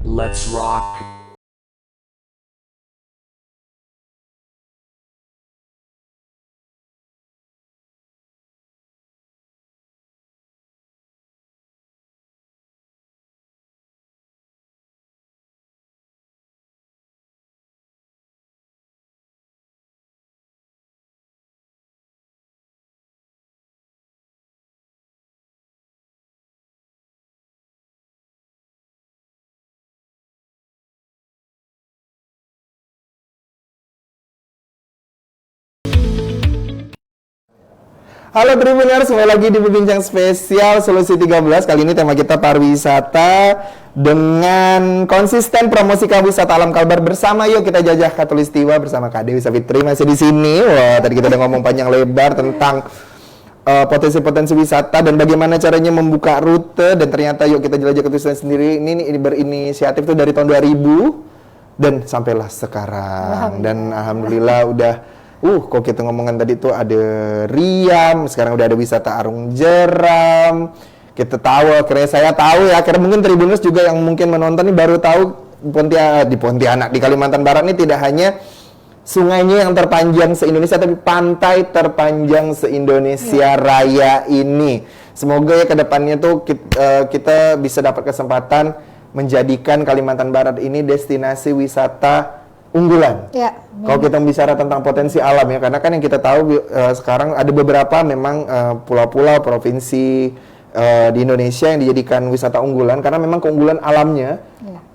Let's rock. Halo Tribuners, kembali lagi di Berbincang Spesial Solusi 13. Kali ini tema kita pariwisata dengan konsisten promosikan wisata alam Kalbar bersama. Yuk kita jajah Khatulistiwa bersama Kak Dewi Savitri masih di sini. Wah, tadi kita udah ngomong panjang lebar tentang potensi-potensi wisata dan bagaimana caranya membuka rute, dan ternyata yuk kita jelajah Khatulistiwa sendiri. Ini berinisiatif tuh dari tahun 2000 dan sampailah sekarang. Dan alhamdulillah udah kalau kita ngomongin tadi tuh ada Riam, sekarang udah ada wisata Arung Jeram. Kita tahu, akhirnya saya tahu ya, akhirnya mungkin Tribuners juga yang mungkin menonton ini baru tahu di Pontianak, di Kalimantan Barat ini tidak hanya sungainya yang terpanjang se-Indonesia, tapi pantai terpanjang se-Indonesia Raya ini. Semoga ya ke depannya tuh kita bisa dapat kesempatan menjadikan Kalimantan Barat ini destinasi wisata unggulan. Ya, kalau kita bicara tentang potensi alam ya, karena kan yang kita tahu sekarang ada beberapa memang pulau-pulau provinsi di Indonesia yang dijadikan wisata unggulan karena memang keunggulan alamnya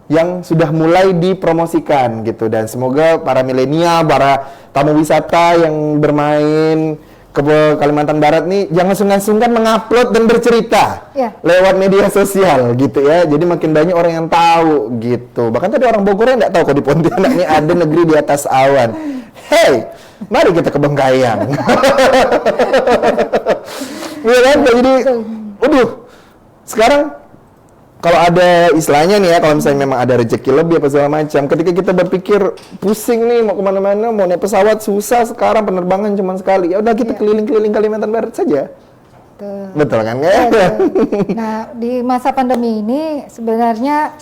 yang sudah mulai dipromosikan gitu. Dan semoga para milenial, para tamu wisata yang bermain ke Kalimantan Barat nih jangan sungkan-sungkan mengupload dan bercerita lewat media sosial gitu ya. Jadi makin banyak orang yang tahu gitu. Bahkan tadi orang Bogor yang nggak tahu kalau di Pontianak ini ada negeri di atas awan. Hey, mari kita ke Bengkayang. Iya kan? Jadi, sekarang kalau ada istilahnya nih ya, kalau misalnya memang ada rezeki lebih apa segala macam, ketika kita berpikir pusing nih mau kemana-mana, mau naik pesawat susah, sekarang penerbangan cuma sekali, ya udah kita keliling-keliling Kalimantan Barat saja. Betul kan? Nah, di masa pandemi ini sebenarnya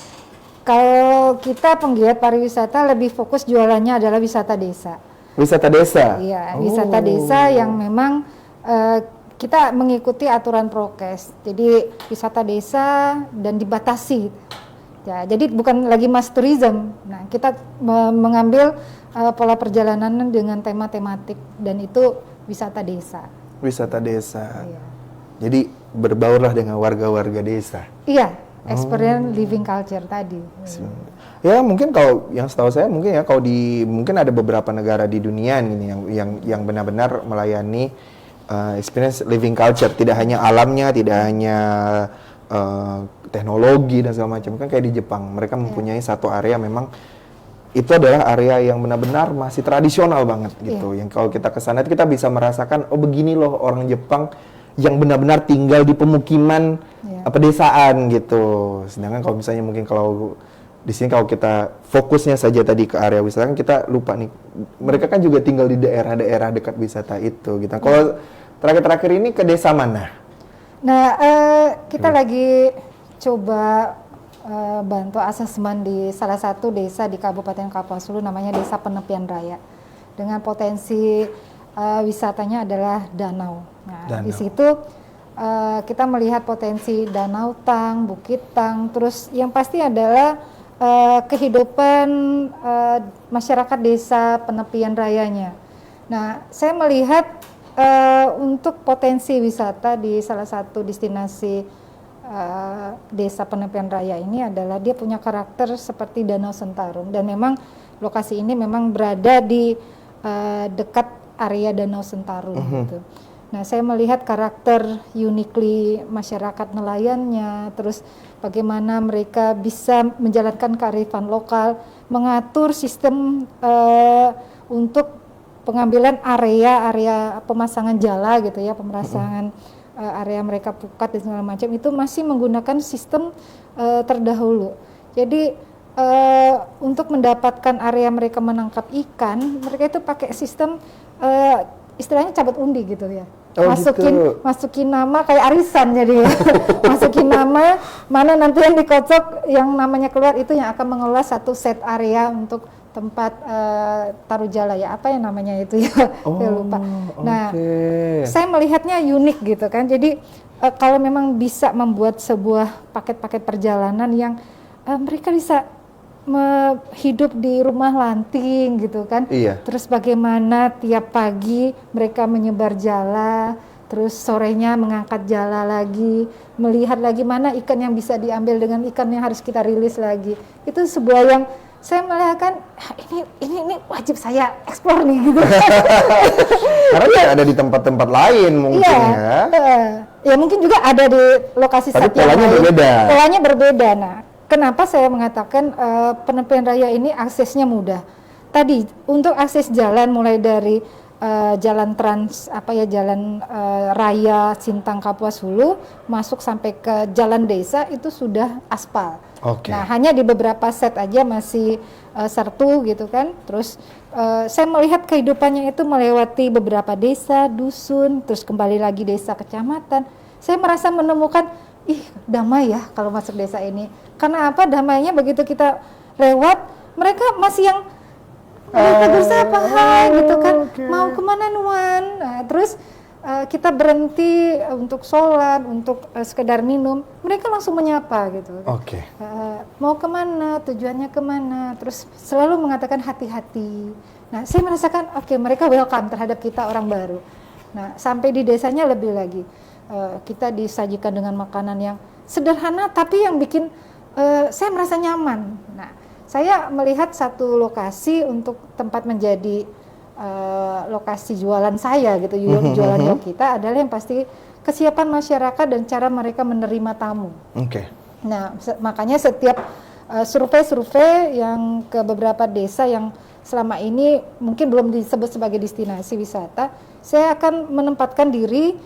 kalau kita penggiat pariwisata lebih fokus jualannya adalah wisata desa. Wisata desa? Iya, wisata desa yang memang kita mengikuti aturan prokes, jadi wisata desa dan dibatasi. Ya, jadi bukan lagi mass tourism. Nah, kita mengambil pola perjalanan dengan tema tematik dan itu wisata desa. Wisata desa. Iya. Jadi berbaurlah dengan warga-warga desa. Iya, experience living culture tadi. Ya mungkin kalau yang setahu saya mungkin ya kalau mungkin ada beberapa negara di dunia ini yang benar-benar melayani experience living culture, tidak hanya alamnya, tidak hanya teknologi dan segala macam. Kan kayak di Jepang, mereka mempunyai satu area memang itu adalah area yang benar-benar masih tradisional banget gitu. Yang kalau kita ke sana kita bisa merasakan begini loh orang Jepang yang benar-benar tinggal di pemukiman pedesaan gitu. Sedangkan kalau misalnya mungkin kalau di sini kalau kita fokusnya saja tadi ke area wisata, kan kita lupa nih mereka kan juga tinggal di daerah-daerah dekat wisata itu gitu. Kalau terakhir-terakhir ini ke desa mana? Nah, kita lagi coba bantu asesmen di salah satu desa di Kabupaten Kapuas Hulu, namanya Desa Penepian Raya. Dengan potensi wisatanya adalah danau. Nah, di situ kita melihat potensi Danau Tang, Bukit Tang, terus yang pasti adalah kehidupan masyarakat desa Penepian Rayanya. Nah, saya melihat untuk potensi wisata di salah satu destinasi desa Penepian Raya ini adalah dia punya karakter seperti Danau Sentarum, dan memang lokasi ini memang berada di dekat area Danau Sentarum gitu. Nah, saya melihat karakter uniquely masyarakat nelayannya, terus bagaimana mereka bisa menjalankan kearifan lokal, mengatur sistem untuk pengambilan area pemasangan jala gitu ya, pemasangan area mereka pukat dan segala macam itu masih menggunakan sistem terdahulu. Jadi untuk mendapatkan area mereka menangkap ikan, mereka itu pakai sistem istilahnya cabut undi gitu ya. Masukin nama kayak arisan jadi ya. Masukin nama, mana nanti yang dikocok yang namanya keluar itu yang akan mengelola satu set area untuk tempat taruh jala ya, apa yang namanya itu ya, saya lupa. Nah, saya melihatnya unik gitu kan. Jadi kalau memang bisa membuat sebuah paket-paket perjalanan yang mereka bisa hidup di rumah lanting gitu kan. Terus bagaimana tiap pagi mereka menyebar jala, terus sorenya mengangkat jala lagi, melihat lagi mana ikan yang bisa diambil dengan ikan yang harus kita rilis lagi. Itu sebuah yang saya melihatkan ini wajib saya eksplor nih gitu. Karena tidak ada di tempat-tempat lain mungkin ya. Ya mungkin juga ada di lokasi Tapi sat yang polanya lain. berbeda. Polanya berbeda. Nah, kenapa saya mengatakan Penepian Raya ini aksesnya mudah? Tadi untuk akses jalan mulai dari jalan jalan raya Sintang Kapuas Hulu masuk sampai ke jalan desa itu sudah aspal. Oke. Nah, hanya di beberapa set aja masih sertu gitu kan. Terus saya melihat kehidupannya itu melewati beberapa desa, dusun, terus kembali lagi desa, kecamatan. Saya merasa menemukan, damai ya kalau masuk desa ini. Karena apa? Damainya begitu kita lewat, mereka masih yang tegur sapa, hai gitu kan. Mau kemana Nuan? Nah, terus kita berhenti untuk sholat, untuk sekedar minum, mereka langsung menyapa gitu. Oke. Mau kemana, tujuannya kemana, terus selalu mengatakan hati-hati. Nah, saya merasakan mereka welcome terhadap kita orang baru. Nah, sampai di desanya lebih lagi, kita disajikan dengan makanan yang sederhana tapi yang bikin saya merasa nyaman. Nah, saya melihat satu lokasi untuk tempat menjadi lokasi jualan saya gitu, jualan kita adalah yang pasti kesiapan masyarakat dan cara mereka menerima tamu. Oke. Nah, makanya setiap survei-survei yang ke beberapa desa yang selama ini mungkin belum disebut sebagai destinasi wisata, saya akan menempatkan diri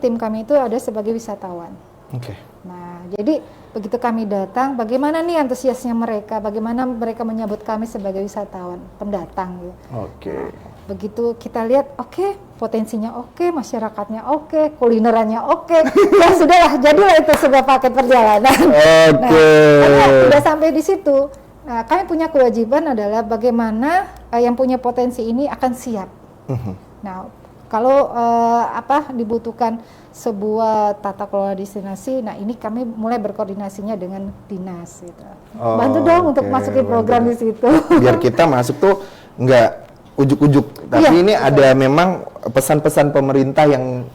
tim kami itu ada sebagai wisatawan. Oke. Nah, jadi begitu kami datang, bagaimana nih antusiasnya mereka, bagaimana mereka menyambut kami sebagai wisatawan, pendatang gitu. Oke. Begitu kita lihat, potensinya masyarakatnya kulinerannya ya sudahlah, jadilah itu sebuah paket perjalanan. Nah, karena sudah sampai di situ, nah, kami punya kewajiban adalah bagaimana yang punya potensi ini akan siap. Nah, kalau dibutuhkan sebuah tata kelola destinasi, nah ini kami mulai berkoordinasinya dengan dinas gitu. Bantu dong untuk masukin program di situ. Biar kita masuk tuh nggak ujuk-ujuk, tapi ini ada memang pesan-pesan pemerintah yang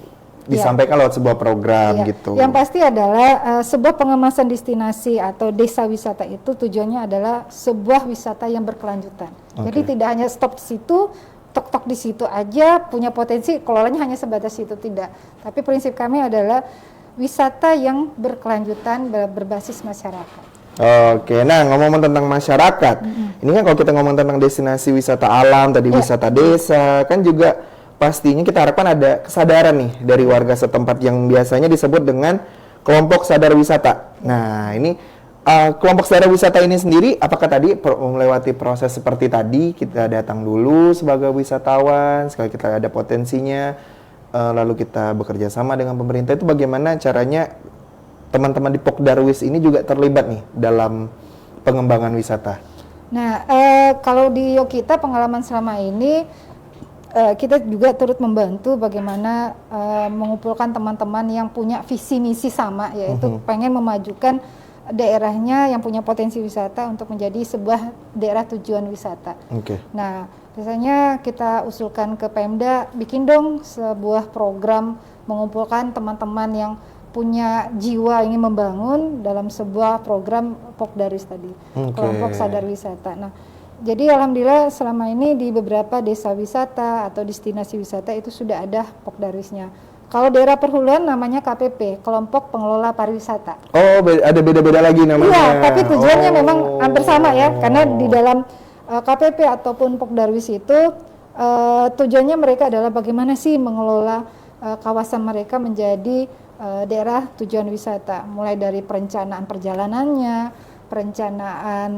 disampaikan lewat sebuah program gitu. Yang pasti adalah sebuah pengemasan destinasi atau desa wisata itu tujuannya adalah sebuah wisata yang berkelanjutan. Jadi tidak hanya stop di situ, tok-tok di situ aja, punya potensi, kelolanya hanya sebatas itu, tidak. Tapi prinsip kami adalah wisata yang berkelanjutan, berbasis masyarakat. Oke, nah ngomong tentang masyarakat, ini kan kalau kita ngomong tentang destinasi wisata alam, tadi wisata desa, kan juga pastinya kita harapkan ada kesadaran nih dari warga setempat yang biasanya disebut dengan kelompok sadar wisata. Nah, ini kelompok sadar wisata ini sendiri, apakah tadi melewati proses seperti tadi, kita datang dulu sebagai wisatawan, sekali kita ada potensinya, lalu kita bekerja sama dengan pemerintah, itu bagaimana caranya teman-teman di Pokdarwis ini juga terlibat nih dalam pengembangan wisata? Nah, kalau di Yogyakarta pengalaman selama ini, kita juga turut membantu bagaimana mengumpulkan teman-teman yang punya visi misi sama, yaitu pengen memajukan daerahnya yang punya potensi wisata untuk menjadi sebuah daerah tujuan wisata. Nah, biasanya kita usulkan ke Pemda, bikin dong sebuah program mengumpulkan teman-teman yang punya jiwa ingin membangun dalam sebuah program Pokdarwis tadi, kelompok sadar wisata. Nah, jadi alhamdulillah selama ini di beberapa desa wisata atau destinasi wisata itu sudah ada Pokdarwisnya. Kalau daerah perhuluan namanya KPP, Kelompok Pengelola Pariwisata. Oh, ada beda-beda lagi namanya. Iya, tapi tujuannya memang hampir sama ya, karena di dalam KPP ataupun Pokdarwis itu tujuannya mereka adalah bagaimana sih mengelola kawasan mereka menjadi daerah tujuan wisata, mulai dari perencanaan perjalanannya, perencanaan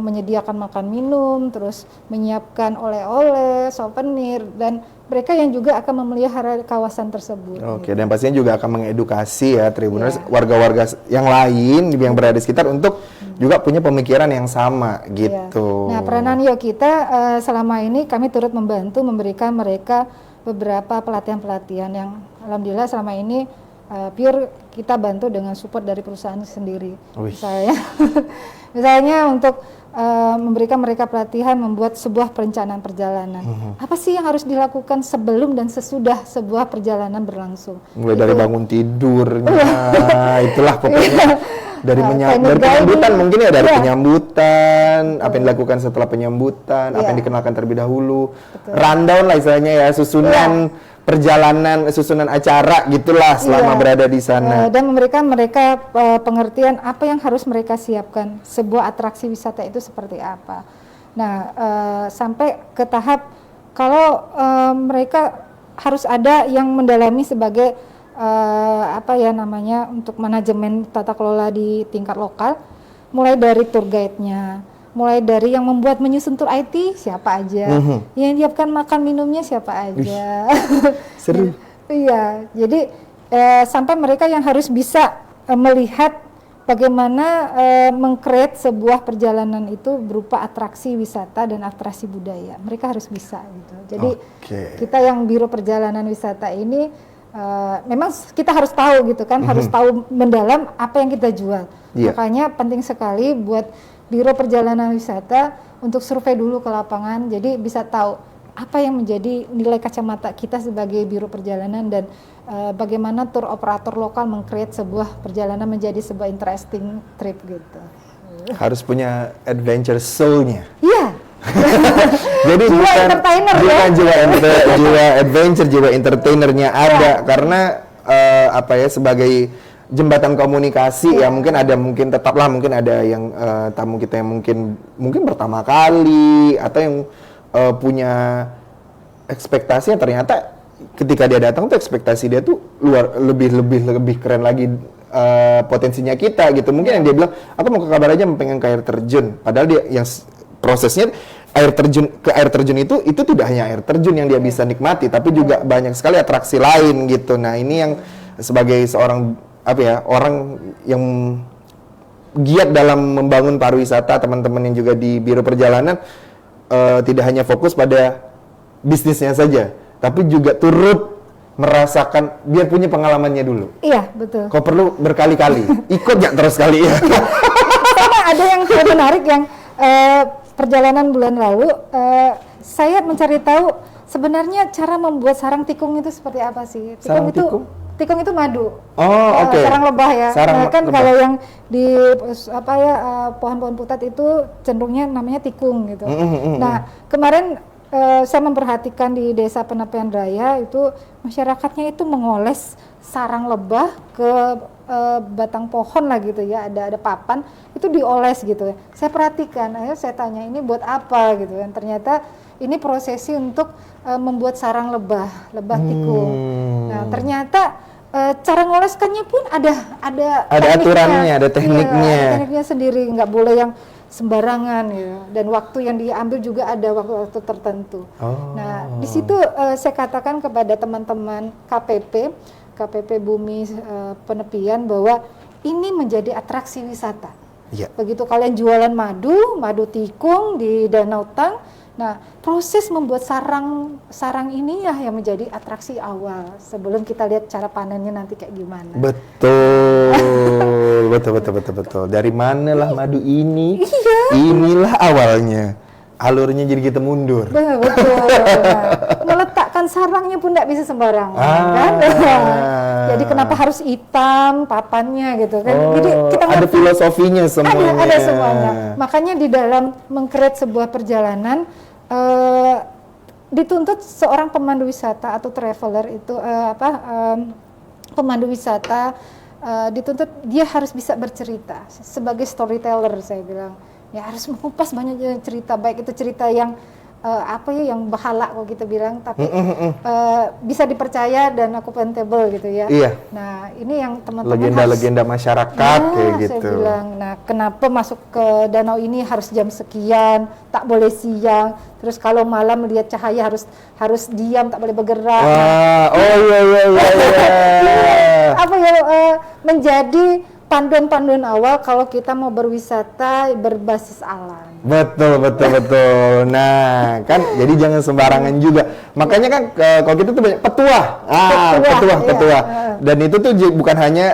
menyediakan makan minum, terus menyiapkan oleh-oleh, souvenir, dan mereka yang juga akan memelihara kawasan tersebut. Oke, dan pastinya juga akan mengedukasi ya Tribuners, warga-warga yang lain yang berada di sekitar untuk juga punya pemikiran yang sama gitu. Nah, peranan kita selama ini kami turut membantu memberikan mereka beberapa pelatihan-pelatihan yang alhamdulillah selama ini pure kita bantu dengan support dari perusahaan sendiri. Misalnya untuk memberikan mereka pelatihan membuat sebuah perencanaan perjalanan. Apa sih yang harus dilakukan sebelum dan sesudah sebuah perjalanan berlangsung? Mulai dari bangun tidurnya, itulah pokoknya. Dari family penyambutan guiding. mungkin ya, dari Iya. penyambutan, apa yang dilakukan setelah penyambutan, apa Iya. yang dikenalkan terlebih dahulu, rundown lah istilahnya ya, susunan perjalanan, susunan acara gitulah selama Iya. berada di sana. Dan memberikan mereka pengertian apa yang harus mereka siapkan, sebuah atraksi wisata itu seperti apa. Nah, sampai ke tahap kalau mereka harus ada yang mendalami sebagai apa ya namanya untuk manajemen tata kelola di tingkat lokal, mulai dari tour guide-nya, mulai dari yang membuat menyusun tour IT siapa aja, yang menyiapkan makan minumnya siapa aja. Seru. Iya, jadi sampai mereka yang harus bisa melihat bagaimana meng-create sebuah perjalanan itu berupa atraksi wisata dan atraksi budaya. Mereka harus bisa gitu. Jadi kita yang Biro Perjalanan Wisata ini memang kita harus tahu gitu kan, harus tahu mendalam apa yang kita jual. Makanya penting sekali buat Biro Perjalanan Wisata untuk survei dulu ke lapangan, jadi bisa tahu apa yang menjadi nilai kacamata kita sebagai Biro Perjalanan dan bagaimana tour operator lokal meng-create sebuah perjalanan menjadi sebuah interesting trip gitu. Harus punya adventure soul-nya. Iya. Jadi Jiwa entertainer ya. Jiwa adventure, jiwa entertainernya ada karena apa ya, sebagai jembatan komunikasi ya, mungkin tetaplah mungkin ada yang tamu kita yang mungkin pertama kali atau yang punya ekspektasi yang ternyata ketika dia datang tuh ekspektasi dia tuh lebih keren lagi potensinya kita gitu. Mungkin yang dia bilang aku mau ke Kabar aja pengen ke air terjun, padahal dia yang prosesnya air terjun itu tidak hanya air terjun yang dia bisa nikmati, tapi juga banyak sekali atraksi lain gitu. Nah, ini yang sebagai seorang orang yang giat dalam membangun pariwisata, teman-teman yang juga di Biro Perjalanan tidak hanya fokus pada bisnisnya saja, tapi juga turut merasakan, biar punya pengalamannya dulu. Iya, betul. Kau perlu berkali-kali, ikut nggak terus kali ya. Sama ada yang menarik yang perjalanan bulan lalu, saya mencari tahu sebenarnya cara membuat sarang tikung itu seperti apa sih? Tikung itu madu. Oh, oke. Sarang lebah ya. Sarang kan lebah. kalau yang di pohon-pohon putat itu cenderungnya namanya tikung gitu. Nah, kemarin saya memperhatikan di Desa Penepian Raya itu masyarakatnya itu mengoles sarang lebah ke batang pohon lah gitu ya, ada papan itu dioles gitu ya. Saya perhatikan, saya tanya ini buat apa gitu kan. Ternyata ini prosesi untuk membuat sarang lebah tikung. Nah, ternyata cara ngoleskannya pun ada aturannya, ada tekniknya. Iya, ada tekniknya sendiri, nggak boleh yang sembarangan ya. Dan waktu yang diambil juga ada waktu tertentu. Nah, di situ saya katakan kepada teman-teman KPP Bumi Penepian bahwa ini menjadi atraksi wisata. Iya. Begitu kalian jualan madu tikung di Danau Tang, nah proses membuat sarang ini ya yang menjadi atraksi awal sebelum kita lihat cara panennya nanti kayak gimana. Betul. Dari manalah madu ini? Iya. Inilah awalnya. Alurnya jadi kita mundur. Betul. Nah, meletakkan sarangnya pun tidak bisa sembarangan, kan? Jadi kenapa harus hitam papannya gitu kan? Jadi kita ada filosofinya semuanya. Ada semuanya. Makanya di dalam meng-create sebuah perjalanan dituntut seorang pemandu wisata atau traveler itu pemandu wisata dituntut dia harus bisa bercerita sebagai storyteller, saya bilang. Ya harus mengupas banyak cerita, baik itu cerita yang yang bahala kalau kita bilang, tapi bisa dipercaya dan accountable gitu ya. Iya. Nah, ini yang teman-teman legenda masyarakat kayak gitu. Saya bilang, nah kenapa masuk ke danau ini harus jam sekian, tak boleh siang, terus kalau malam melihat cahaya harus diam, tak boleh bergerak. Menjadi panduan-panduan awal kalau kita mau berwisata berbasis alam. Betul. Nah, kan jadi jangan sembarangan juga. Makanya kan kalau kita tuh banyak petuah. Petuah. Dan itu tuh bukan hanya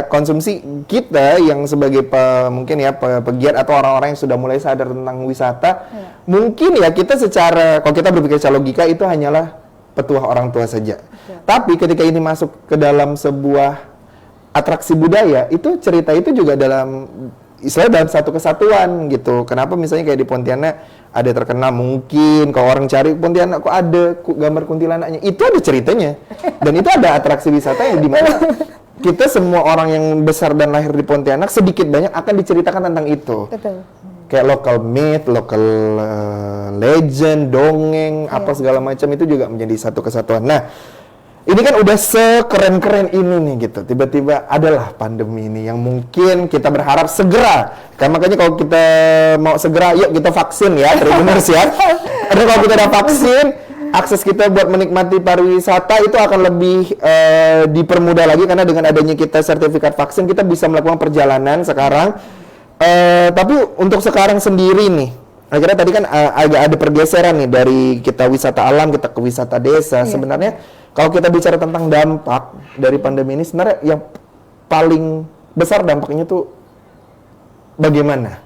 konsumsi kita yang sebagai pegiat atau orang-orang yang sudah mulai sadar tentang wisata. Mungkin ya kita kalau kita berpikir secara logika itu hanyalah petuah orang tua saja. Tapi ketika ini masuk ke dalam sebuah atraksi budaya itu cerita itu juga dalam istilah dalam satu kesatuan gitu. Kenapa misalnya kayak di Pontianak ada terkenal, mungkin kalau orang cari Pontianak kok ada gambar kuntilanaknya, itu ada ceritanya. Dan itu ada atraksi wisata yang dimana kita semua orang yang besar dan lahir di Pontianak sedikit banyak akan diceritakan tentang itu. Betul. Kayak local myth, local legend, dongeng, apa segala macam itu juga menjadi satu kesatuan. Nah, ini kan udah sekeren-keren ini nih gitu. Tiba-tiba adalah pandemi ini yang mungkin kita berharap segera. Karena makanya kalau kita mau segera, yuk kita vaksin ya, Tribuners ya. Karena kalau kita udah vaksin, akses kita buat menikmati pariwisata itu akan lebih dipermudah lagi karena dengan adanya kita sertifikat vaksin kita bisa melakukan perjalanan sekarang. Tapi untuk sekarang sendiri nih, akhirnya tadi kan agak ada pergeseran nih dari kita wisata alam kita ke wisata desa. Sebenarnya kalau kita bicara tentang dampak dari pandemi ini, sebenarnya yang paling besar dampaknya tuh bagaimana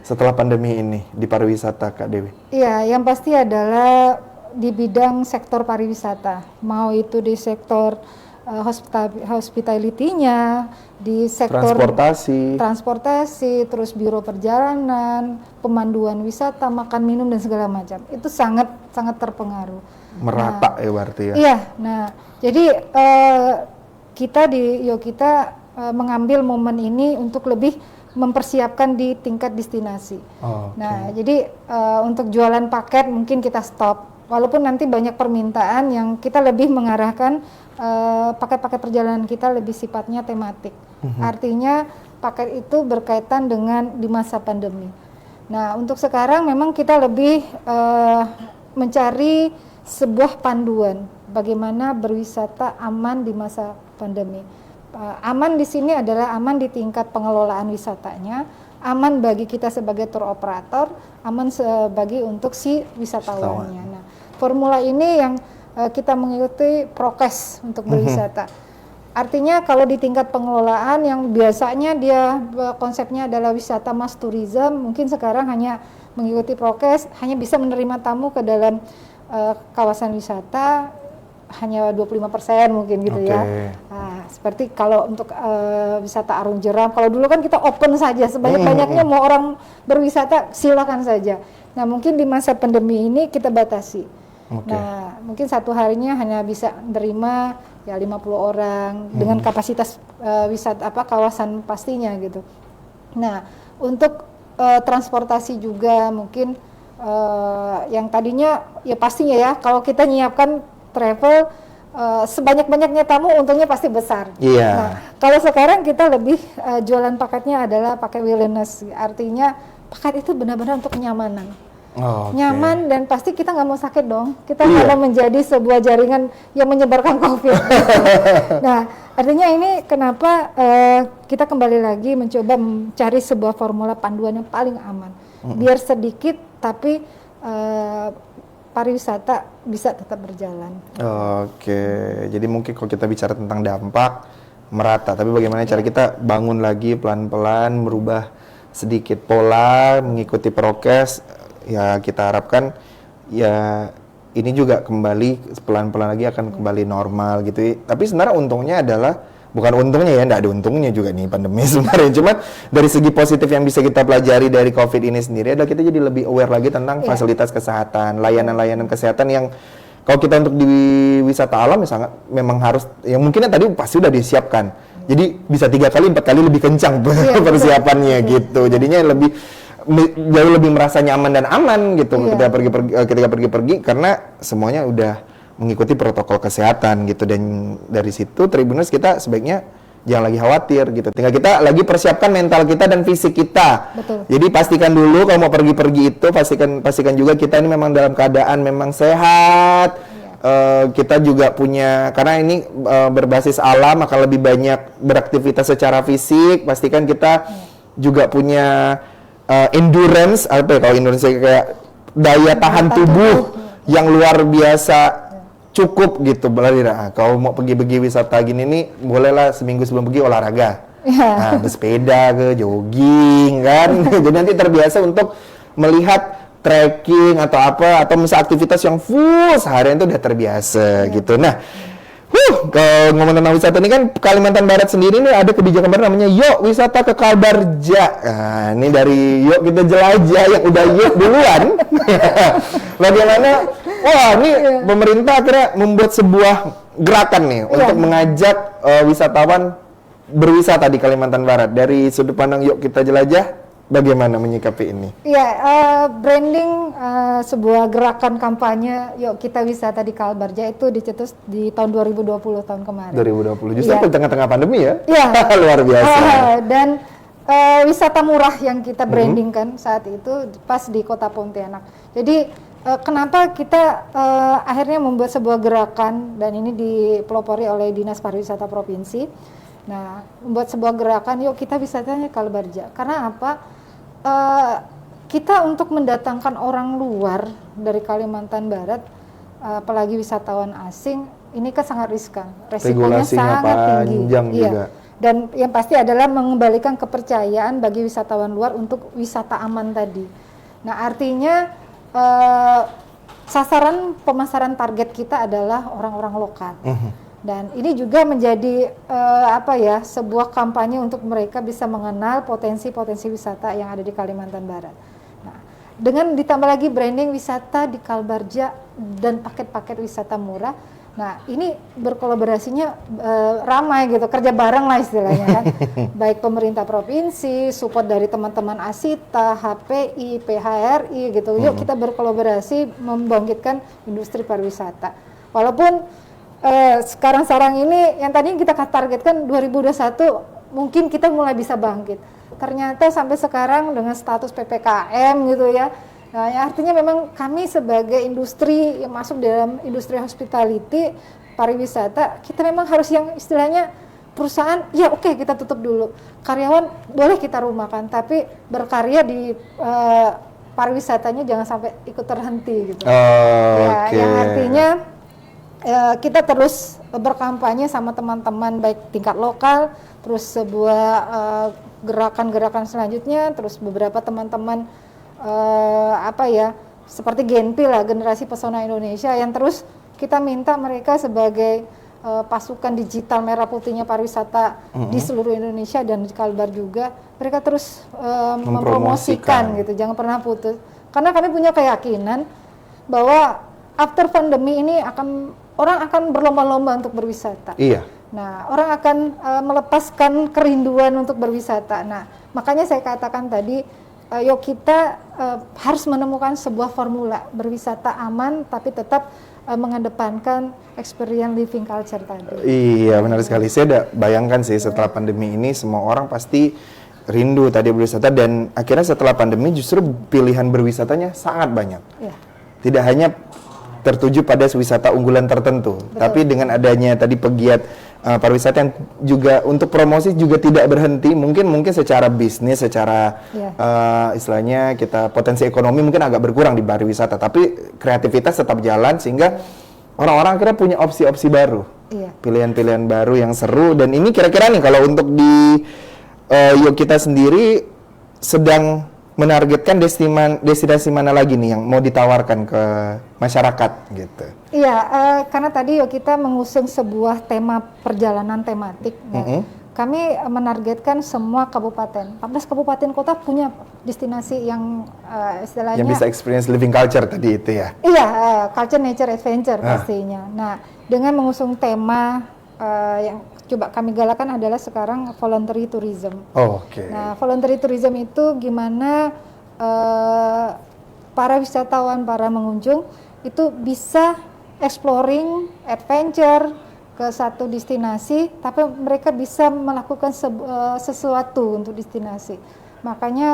setelah pandemi ini di pariwisata, Kak Dewi? Iya, yang pasti adalah di bidang sektor pariwisata, mau itu di sektor hospitality-nya, di sektor transportasi, terus biro perjalanan, pemanduan wisata, makan minum dan segala macam. Itu sangat terpengaruh. Merata ya berarti ya? Iya, nah jadi kita di Yogyakarta mengambil momen ini untuk lebih mempersiapkan di tingkat destinasi. Nah, jadi untuk jualan paket mungkin kita stop, walaupun nanti banyak permintaan yang kita lebih mengarahkan paket-paket perjalanan kita lebih sifatnya tematik. Artinya paket itu berkaitan dengan di masa pandemi. Nah, untuk sekarang memang kita lebih mencari sebuah panduan bagaimana berwisata aman di masa pandemi. Aman di sini adalah aman di tingkat pengelolaan wisatanya, aman bagi kita sebagai tour operator, aman bagi untuk si wisatawannya. Nah, formula ini yang kita mengikuti prokes untuk berwisata. Artinya kalau di tingkat pengelolaan yang biasanya dia konsepnya adalah wisata mass tourism, mungkin sekarang hanya mengikuti prokes, hanya bisa menerima tamu ke dalam kawasan wisata hanya 25% mungkin gitu ya. Nah, seperti kalau untuk wisata Arung Jeram, kalau dulu kan kita open saja, sebanyak-banyaknya mau orang berwisata silakan saja. Nah, mungkin di masa pandemi ini kita batasi. Nah, mungkin satu harinya hanya bisa menerima ya 50 orang dengan kapasitas wisata kawasan pastinya gitu. Nah, untuk transportasi juga mungkin yang tadinya ya pastinya ya kalau kita nyiapkan travel sebanyak-banyaknya tamu untungnya pasti besar. Nah, kalau sekarang kita lebih jualan paketnya adalah paket wellness, artinya paket itu benar-benar untuk kenyamanan. Nyaman dan pasti kita nggak mau sakit dong. Kita nggak mau menjadi sebuah jaringan yang menyebarkan COVID. Nah, artinya ini kenapa kita kembali lagi mencoba mencari sebuah formula panduan yang paling aman, biar sedikit tapi pariwisata bisa tetap berjalan. Jadi mungkin kalau kita bicara tentang dampak merata, tapi bagaimana cara kita bangun lagi pelan-pelan, merubah sedikit pola, mengikuti prokes. Ya kita harapkan ya ini juga kembali pelan-pelan lagi akan kembali normal gitu. Tapi sebenarnya untungnya adalah bukan untungnya ya, enggak ada untungnya juga nih pandemi sebenarnya. Cuman dari segi positif yang bisa kita pelajari dari COVID ini sendiri adalah kita jadi lebih aware lagi tentang fasilitas kesehatan, layanan-layanan kesehatan yang kalau kita untuk di wisata alam ya sangat memang harus, yang mungkinnya tadi pasti udah disiapkan. Jadi bisa 3 kali 4 kali lebih kencang persiapannya gitu. Jadinya jauh lebih merasa nyaman dan aman gitu ketika pergi-pergi karena semuanya udah mengikuti protokol kesehatan gitu. Dan dari situ Tribuners kita sebaiknya jangan lagi khawatir gitu. Tinggal kita lagi persiapkan mental kita dan fisik kita. Jadi pastikan dulu kalau mau pergi-pergi itu pastikan juga kita ini memang dalam keadaan memang sehat. Kita juga punya, karena ini berbasis alam akan lebih banyak beraktivitas secara fisik. Pastikan kita juga punya endurance, apa ya kalau endurance kayak daya tahan tubuh yang luar biasa cukup gitu. Nah, kalau mau pergi-pergi wisata gini nih, bolehlah seminggu sebelum pergi olahraga. Nah, bersepeda ke jogging kan. Jadi nanti terbiasa untuk melihat trekking atau apa, atau misal aktivitas yang full seharian itu udah terbiasa gitu. Nah, Ngomong tentang wisata ini kan Kalimantan Barat sendiri nih ada kebijakan baru namanya Yuk Wisata ke Kalbarja. Nah, ini dari Yuk Kita Jelajah yang udah yuk duluan. Bagaimana? Wah, ini pemerintah akhirnya membuat sebuah gerakan nih untuk mengajak wisatawan berwisata di Kalimantan Barat. Dari sudut pandang Yuk Kita Jelajah, bagaimana menyikapi ini? Iya, branding sebuah gerakan kampanye Yuk Kita Wisata di Kalbarja itu dicetus di tahun 2020 tahun kemarin. 2020, justru Iya. di tengah-tengah pandemi ya? Iya. Luar biasa. Dan wisata murah yang kita brandingkan saat itu pas di Kota Pontianak. Jadi kenapa kita akhirnya membuat sebuah gerakan dan ini dipelopori oleh Dinas Pariwisata Provinsi. Nah, membuat sebuah gerakan Yuk Kita Wisatanya Kalbarja. Karena apa? Kita untuk mendatangkan orang luar dari Kalimantan Barat, apalagi wisatawan asing, ini kan sangat riskan. Resikonya Regulasinya sangat tinggi. panjang juga. Dan yang pasti adalah mengembalikan kepercayaan bagi wisatawan luar untuk wisata aman tadi. Nah, artinya sasaran pemasaran target kita adalah orang-orang lokal. Dan ini juga menjadi sebuah kampanye untuk mereka bisa mengenal potensi-potensi wisata yang ada di Kalimantan Barat. Nah, dengan ditambah lagi branding wisata di Kalbarja dan paket-paket wisata murah. Nah, ini berkolaborasinya ramai gitu, kerja bareng lah istilahnya kan. Baik pemerintah provinsi, support dari teman-teman Asita, HPI, PHRI gitu. Yuk kita berkolaborasi membangkitkan industri pariwisata. Walaupun sekarang ini yang tadi kita targetkan 2021 mungkin kita mulai bisa bangkit. Ternyata sampai sekarang dengan status PPKM gitu ya. Nah, ya artinya memang kami sebagai industri yang masuk dalam industri hospitality, pariwisata, kita memang harus yang istilahnya perusahaan, ya oke, kita tutup dulu. Karyawan boleh kita rumahkan, tapi berkarya di pariwisatanya jangan sampai ikut terhenti gitu. Yang artinya kita terus berkampanye sama teman-teman baik tingkat lokal, terus sebuah gerakan-gerakan selanjutnya, terus beberapa teman-teman seperti Genpi lah, Generasi Pesona Indonesia yang terus kita minta mereka sebagai pasukan digital merah putihnya pariwisata di seluruh Indonesia dan di Kalbar juga, mereka terus mempromosikan gitu, jangan pernah putus. Karena kami punya keyakinan bahwa after pandemi ini orang akan berlomba-lomba untuk berwisata. Iya. Nah, orang akan melepaskan kerinduan untuk berwisata. Nah, makanya saya katakan tadi, yuk kita harus menemukan sebuah formula berwisata aman, tapi tetap mengedepankan experience living culture tadi. Iya, benar sekali. Saya udah bayangkan sih setelah pandemi ini semua orang pasti rindu tadi berwisata, dan akhirnya setelah pandemi justru pilihan berwisatanya sangat banyak. Iya. Tidak hanya tertuju pada wisata unggulan tertentu, tapi dengan adanya tadi pegiat pariwisata yang juga untuk promosi juga tidak berhenti, mungkin secara bisnis, secara istilahnya kita potensi ekonomi mungkin agak berkurang di pariwisata, tapi kreativitas tetap jalan sehingga orang-orang akhirnya punya opsi-opsi baru, pilihan-pilihan baru yang seru. Dan ini kira-kira nih kalau untuk di Yuk Kita sendiri sedang menargetkan destinasi mana lagi nih yang mau ditawarkan ke masyarakat gitu? Iya, karena tadi Yuk Kita mengusung sebuah tema perjalanan tematik. Kami menargetkan semua kabupaten, 14 kabupaten kota punya destinasi yang istilahnya yang bisa experience living culture tadi itu ya? Iya, culture, nature, adventure pastinya. Nah, dengan mengusung tema yang coba kami galakan adalah sekarang voluntary tourism. Nah, voluntary tourism itu gimana para wisatawan, para pengunjung itu bisa exploring, adventure ke satu destinasi, tapi mereka bisa melakukan sesuatu untuk destinasi. Makanya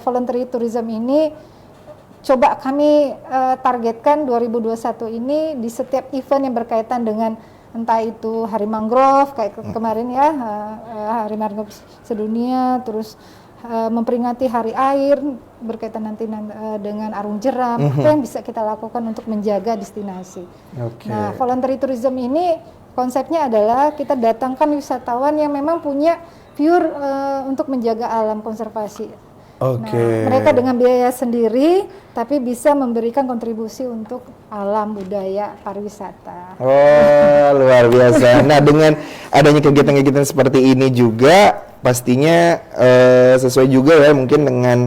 voluntary tourism ini coba kami targetkan 2021 ini di setiap event yang berkaitan dengan entah itu Hari Mangrove kayak kemarin ya, Hari Mangrove sedunia, terus memperingati Hari Air berkaitan nanti dengan arung jeram, apa yang bisa kita lakukan untuk menjaga destinasi. Nah, voluntary tourism ini konsepnya adalah kita datangkan wisatawan yang memang punya pure untuk menjaga alam konservasi. Oke. Nah, mereka dengan biaya sendiri tapi bisa memberikan kontribusi untuk alam, budaya, pariwisata. Oh, luar biasa. Nah, dengan adanya kegiatan-kegiatan seperti ini juga pastinya sesuai juga ya mungkin dengan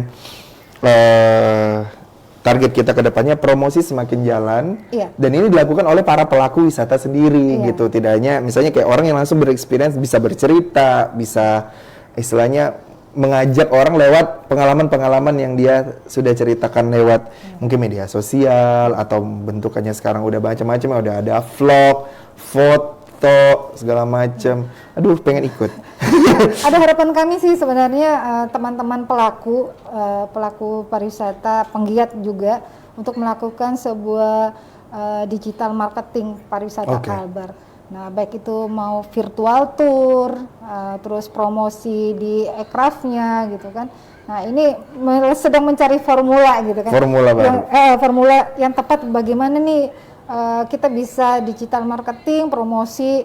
target kita ke depannya, promosi semakin jalan. Iya. Dan ini dilakukan oleh para pelaku wisata sendiri Iya. gitu. Tidak hanya misalnya kayak orang yang langsung berexperience bisa bercerita, bisa istilahnya mengajak orang lewat pengalaman-pengalaman yang dia sudah ceritakan lewat mungkin media sosial atau bentukannya sekarang udah macam-macam, udah ada vlog, foto, segala macam. Aduh, pengen ikut. Ada harapan kami sih sebenarnya teman-teman pelaku pariwisata, penggiat juga untuk melakukan sebuah digital marketing pariwisata Oke. Kalbar. Nah, baik itu mau virtual tour, terus promosi di aircraft-nya gitu kan. Nah, ini sedang mencari formula gitu kan. Formula baru. Formula yang tepat bagaimana nih kita bisa digital marketing, promosi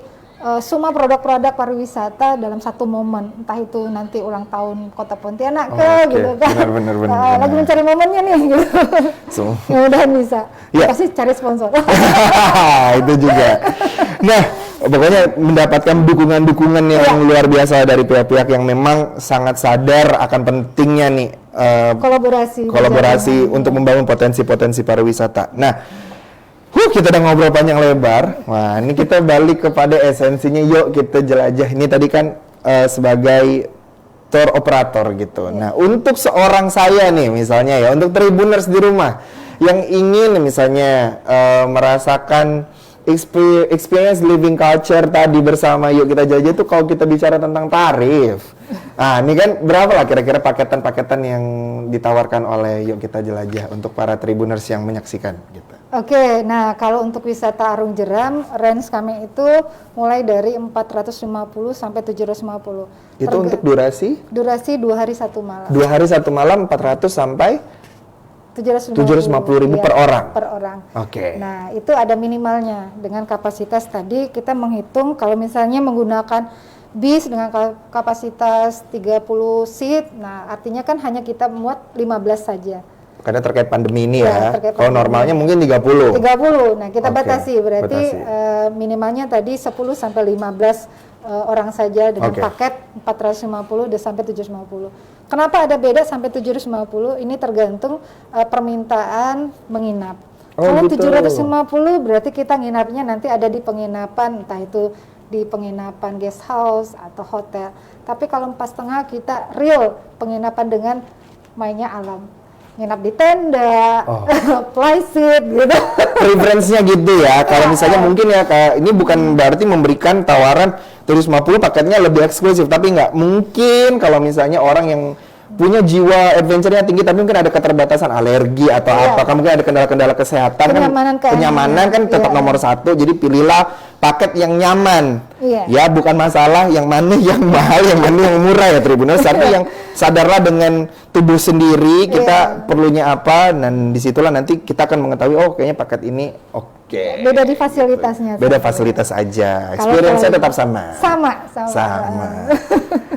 semua produk-produk pariwisata dalam satu momen, entah itu nanti ulang tahun Kota Pontianak Oke, gitu kan. benar. Lagi mencari momennya nih gitu. So. Mudah-mudahan bisa. Ya. Pasti cari sponsor. Itu juga. Nah, pokoknya mendapatkan dukungan-dukungan yang luar biasa dari pihak-pihak yang memang sangat sadar akan pentingnya nih kolaborasi untuk membangun potensi-potensi pariwisata. Nah, kita udah ngobrol panjang lebar. Wah, ini kita balik kepada esensinya. Yuk kita jelajah. Ini tadi kan sebagai tour operator gitu. Nah, untuk seorang saya nih misalnya ya, untuk Tribuners di rumah yang ingin misalnya merasakan experience living culture tadi bersama Yuk Kita Jelajah itu, kalau kita bicara tentang tarif. Nah, ini kan berapa lah kira-kira paketan-paketan yang ditawarkan oleh Yuk Kita Jelajah untuk para Tribuners yang menyaksikan gitu. Oke, nah kalau untuk wisata Arung Jeram, range kami itu mulai dari 450 sampai 750. Itu untuk durasi? Durasi 2 hari 1 malam. 2 hari 1 malam 400 sampai 750.000 Iya, per orang? Per orang. Oke. Nah, itu ada minimalnya. Dengan kapasitas tadi kita menghitung kalau misalnya menggunakan bis dengan kapasitas 30 seat, nah artinya kan hanya kita muat 15 saja. Karena terkait pandemi ini Ya, ya. terkait Kalau pandemi. normalnya mungkin 30. 30. Nah, kita Oke, batasi berarti batasi. minimalnya tadi 10 sampai 15 orang saja dengan Oke. paket 450 dan sampai 750. Kenapa ada beda sampai 750? Ini tergantung permintaan menginap. Oh, Kalau gitu. 750 berarti kita nginapnya nanti ada di penginapan, entah itu di penginapan guest house atau hotel. Tapi kalau 4,5 kita real penginapan dengan mainnya alam. Nginap di tenda, fly seat gitu. Preferensinya gitu ya. Kalau misalnya mungkin ya ini bukan berarti memberikan tawaran 750 paketnya lebih eksklusif, tapi nggak mungkin kalau misalnya orang yang punya jiwa adventure-nya tinggi tapi mungkin ada keterbatasan alergi atau apa, mungkin ada kendala-kendala kesehatan, kenyamanan kan tetap nomor satu. Jadi pilihlah paket yang nyaman. Ya, bukan masalah yang mana yang mahal, yang mana yang murah ya Tribuners, tapi yang sadarlah dengan tubuh sendiri kita perlunya apa, dan disitulah nanti kita akan mengetahui kayaknya paket ini oke. Beda di fasilitasnya. Beda fasilitas aja. Experience-nya tetap sama. Sama.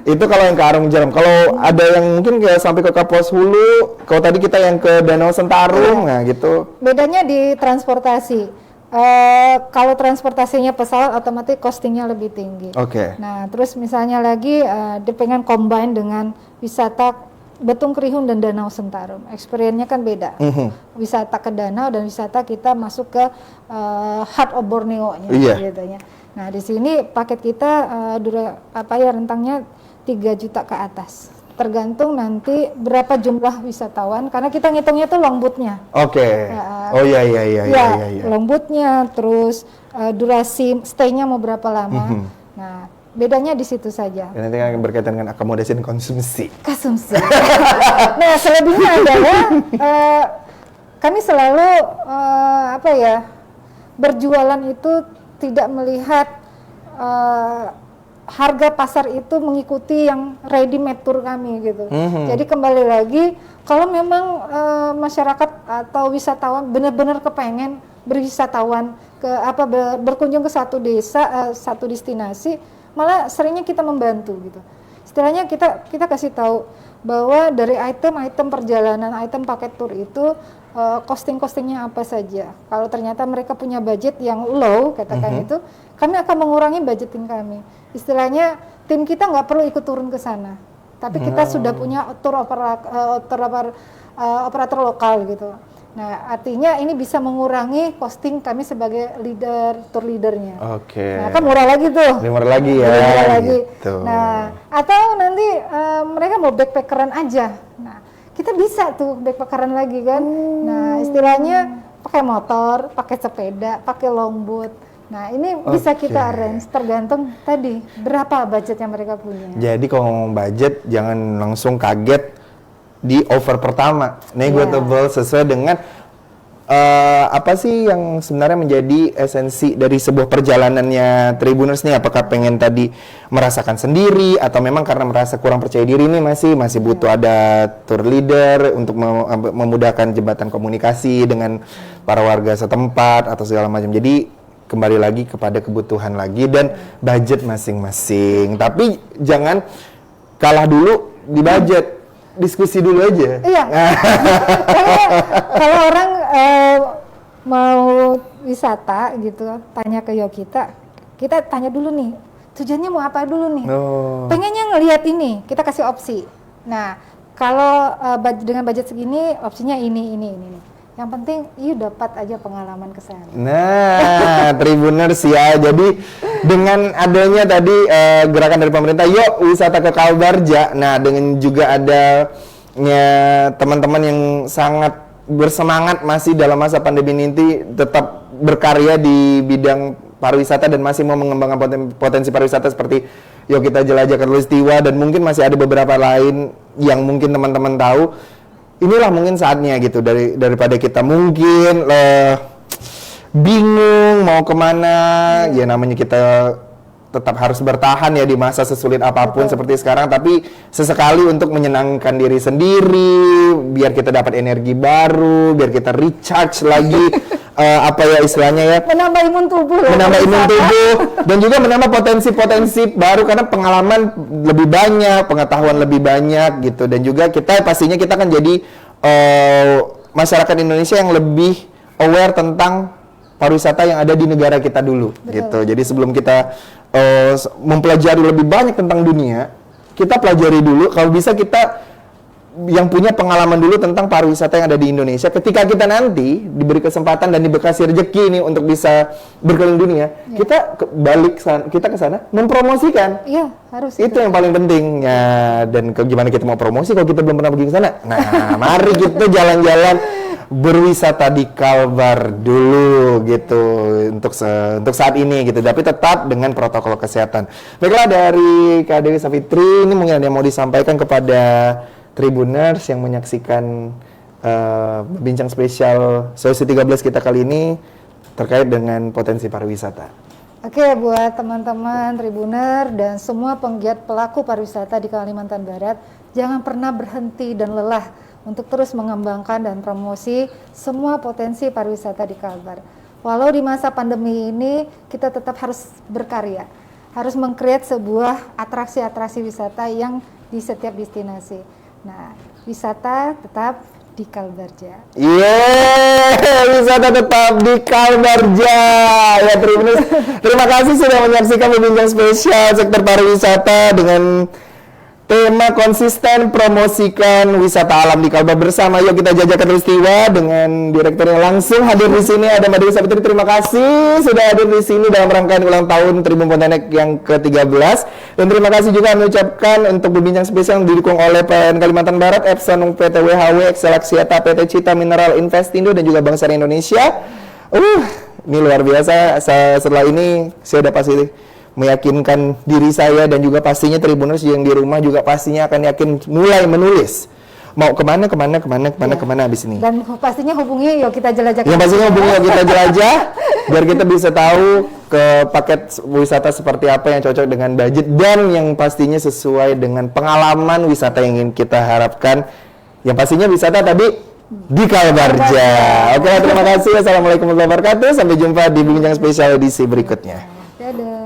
Itu kalau yang ke Arung Jeram. Kalau ada yang mungkin kayak sampai ke Kapuas Hulu, kalau tadi kita yang ke Danau Sentarung, nah gitu. Bedanya di transportasi. Kalau transportasinya pesawat otomatis costingnya lebih tinggi. Oke. Nah, terus misalnya lagi dia pengen combine dengan wisata Betung Krihun dan Danau Sentarung. Experience-nya kan beda. Wisata ke danau dan wisata kita masuk ke Heart of Borneo-nya gitu ya. Nah, di sini paket kita rentangnya 3 juta ke atas. Tergantung nanti berapa jumlah wisatawan, karena kita ngitungnya tuh longboatnya. Oke. Iya. Longboatnya, terus durasi stay-nya mau berapa lama. Nah, bedanya di situ saja. Dan nanti akan berkaitan dengan akomodasi dan konsumsi. Nah, selebihnya adalah kami selalu berjualan itu tidak melihat harga pasar itu mengikuti yang ready made tour kami gitu. Jadi kembali lagi, kalau memang masyarakat atau wisatawan benar-benar kepengen berwisatawan berkunjung ke satu desa, satu destinasi, malah seringnya kita membantu gitu. Istilahnya kita kasih tahu bahwa dari item-item perjalanan, item paket tour itu costing-costingnya apa saja. Kalau ternyata mereka punya budget yang low, katakan itu, kami akan mengurangi budgeting kami. Istilahnya tim kita nggak perlu ikut turun ke sana, tapi kita sudah punya operator lokal gitu. Nah, artinya ini bisa mengurangi costing kami sebagai tour leadernya. Oke. Nah, kan murah lagi tuh. Murah lagi ya. Murah lagi. Gitu. Nah, atau nanti mereka mau backpackeran aja. Nah, kita bisa tuh backpackeran lagi kan. Nah, istilahnya pakai motor, pakai sepeda, pakai longboat. Nah, ini bisa kita arrange tergantung tadi berapa budget yang mereka punya. Jadi kalau ngomong budget jangan langsung kaget di offer pertama, negotiable sesuai dengan apa sih yang sebenarnya menjadi esensi dari sebuah perjalanannya Tribuners nih? Apakah pengen tadi merasakan sendiri atau memang karena merasa kurang percaya diri nih masih butuh ada tour leader untuk memudahkan jembatan komunikasi dengan para warga setempat atau segala macam. Jadi kembali lagi kepada kebutuhan lagi dan budget masing-masing. Tapi jangan kalah dulu di budget. Diskusi dulu aja. Iya. Kalau orang mau wisata gitu, tanya ke Yogita, kita tanya dulu nih, tujuannya mau apa dulu nih? Pengennya ngelihat ini, kita kasih opsi. Nah, kalau dengan budget segini, opsinya ini. Yang penting, dapat aja pengalaman ke sana. Nah, Tribuners ya. Jadi dengan adanya tadi gerakan dari pemerintah, yuk wisata ke Kalbarja. Nah, dengan juga adanya teman-teman yang sangat bersemangat masih dalam masa pandemi ini tetap berkarya di bidang pariwisata dan masih mau mengembangkan potensi pariwisata seperti yuk kita jelajah Katulistiwa dan mungkin masih ada beberapa lain yang mungkin teman-teman tahu. Inilah mungkin saatnya gitu daripada kita mungkin bingung mau kemana, ya namanya kita tetap harus bertahan ya di masa sesulit apapun seperti sekarang, tapi sesekali untuk menyenangkan diri sendiri, biar kita dapat energi baru, biar kita recharge lagi, apa ya istilahnya ya, menambah imun tubuh, dan juga menambah potensi-potensi baru karena pengalaman lebih banyak, pengetahuan lebih banyak gitu, dan juga pastinya kita akan jadi masyarakat Indonesia yang lebih aware tentang pariwisata yang ada di negara kita dulu. Betul. Gitu. Jadi sebelum kita mempelajari lebih banyak tentang dunia, kita pelajari dulu, kalau bisa kita yang punya pengalaman dulu tentang pariwisata yang ada di Indonesia. Ketika kita nanti diberi kesempatan dan dibekasi rezeki nih untuk bisa berkeliling dunia, kita kita ke sana mempromosikan. Iya, harus. Itu yang paling penting ya. Dan gimana kita mau promosi kalau kita belum pernah pergi ke sana? Nah, mari kita jalan-jalan berwisata di Kalbar dulu gitu untuk saat ini gitu, tapi tetap dengan protokol kesehatan. Baiklah, dari Kak Dewi Savitri, ini mungkin ada yang mau disampaikan kepada Tribuners yang menyaksikan bincang spesial Solusi 13 kita kali ini terkait dengan potensi pariwisata. Oke, buat teman-teman Tribuner dan semua penggiat pelaku pariwisata di Kalimantan Barat, jangan pernah berhenti dan lelah untuk terus mengembangkan dan promosi semua potensi pariwisata di Kalbar. Walau di masa pandemi ini kita tetap harus berkarya, harus meng-create sebuah atraksi-atraksi wisata yang di setiap destinasi. Nah, wisata tetap di Kalbarja. Wisata tetap di Kalbarja. Ya, terima kasih sudah menyaksikan bincang spesial sektor pariwisata dengan tema konsisten promosikan wisata alam di Kalbar bersama Yuk Kita Jajah Katulistiwa dengan direktur yang langsung hadir di sini ada Mbak Dewi Savitri. Terima kasih sudah hadir di sini dalam rangkaian ulang tahun Tribun Pontianak yang ke-13. Dan terima kasih juga mengucapkan untuk berbincang spesial yang didukung oleh PLN Kalimantan Barat, Epson, PT WHW, Excelaxiata, PT Cita Mineral Investindo dan juga Bank Syariah Indonesia. Ini luar biasa. Setelah ini saya udah pasti meyakinkan diri saya dan juga pastinya Tribuners yang di rumah juga pastinya akan yakin mulai menulis mau kemana abis ini. Dan pastinya hubungi Yuk Kita Jelajah. Yang pastinya hubungi Yuk Kita Jelajah biar kita bisa tahu ke paket wisata seperti apa yang cocok dengan budget dan yang pastinya sesuai dengan pengalaman wisata yang ingin kita harapkan. Yang pastinya wisata tadi di Kalbarja. Oke, terima kasih. Assalamualaikum warahmatullahi wabarakatuh. Sampai jumpa di bincang spesial edisi berikutnya. Dadah.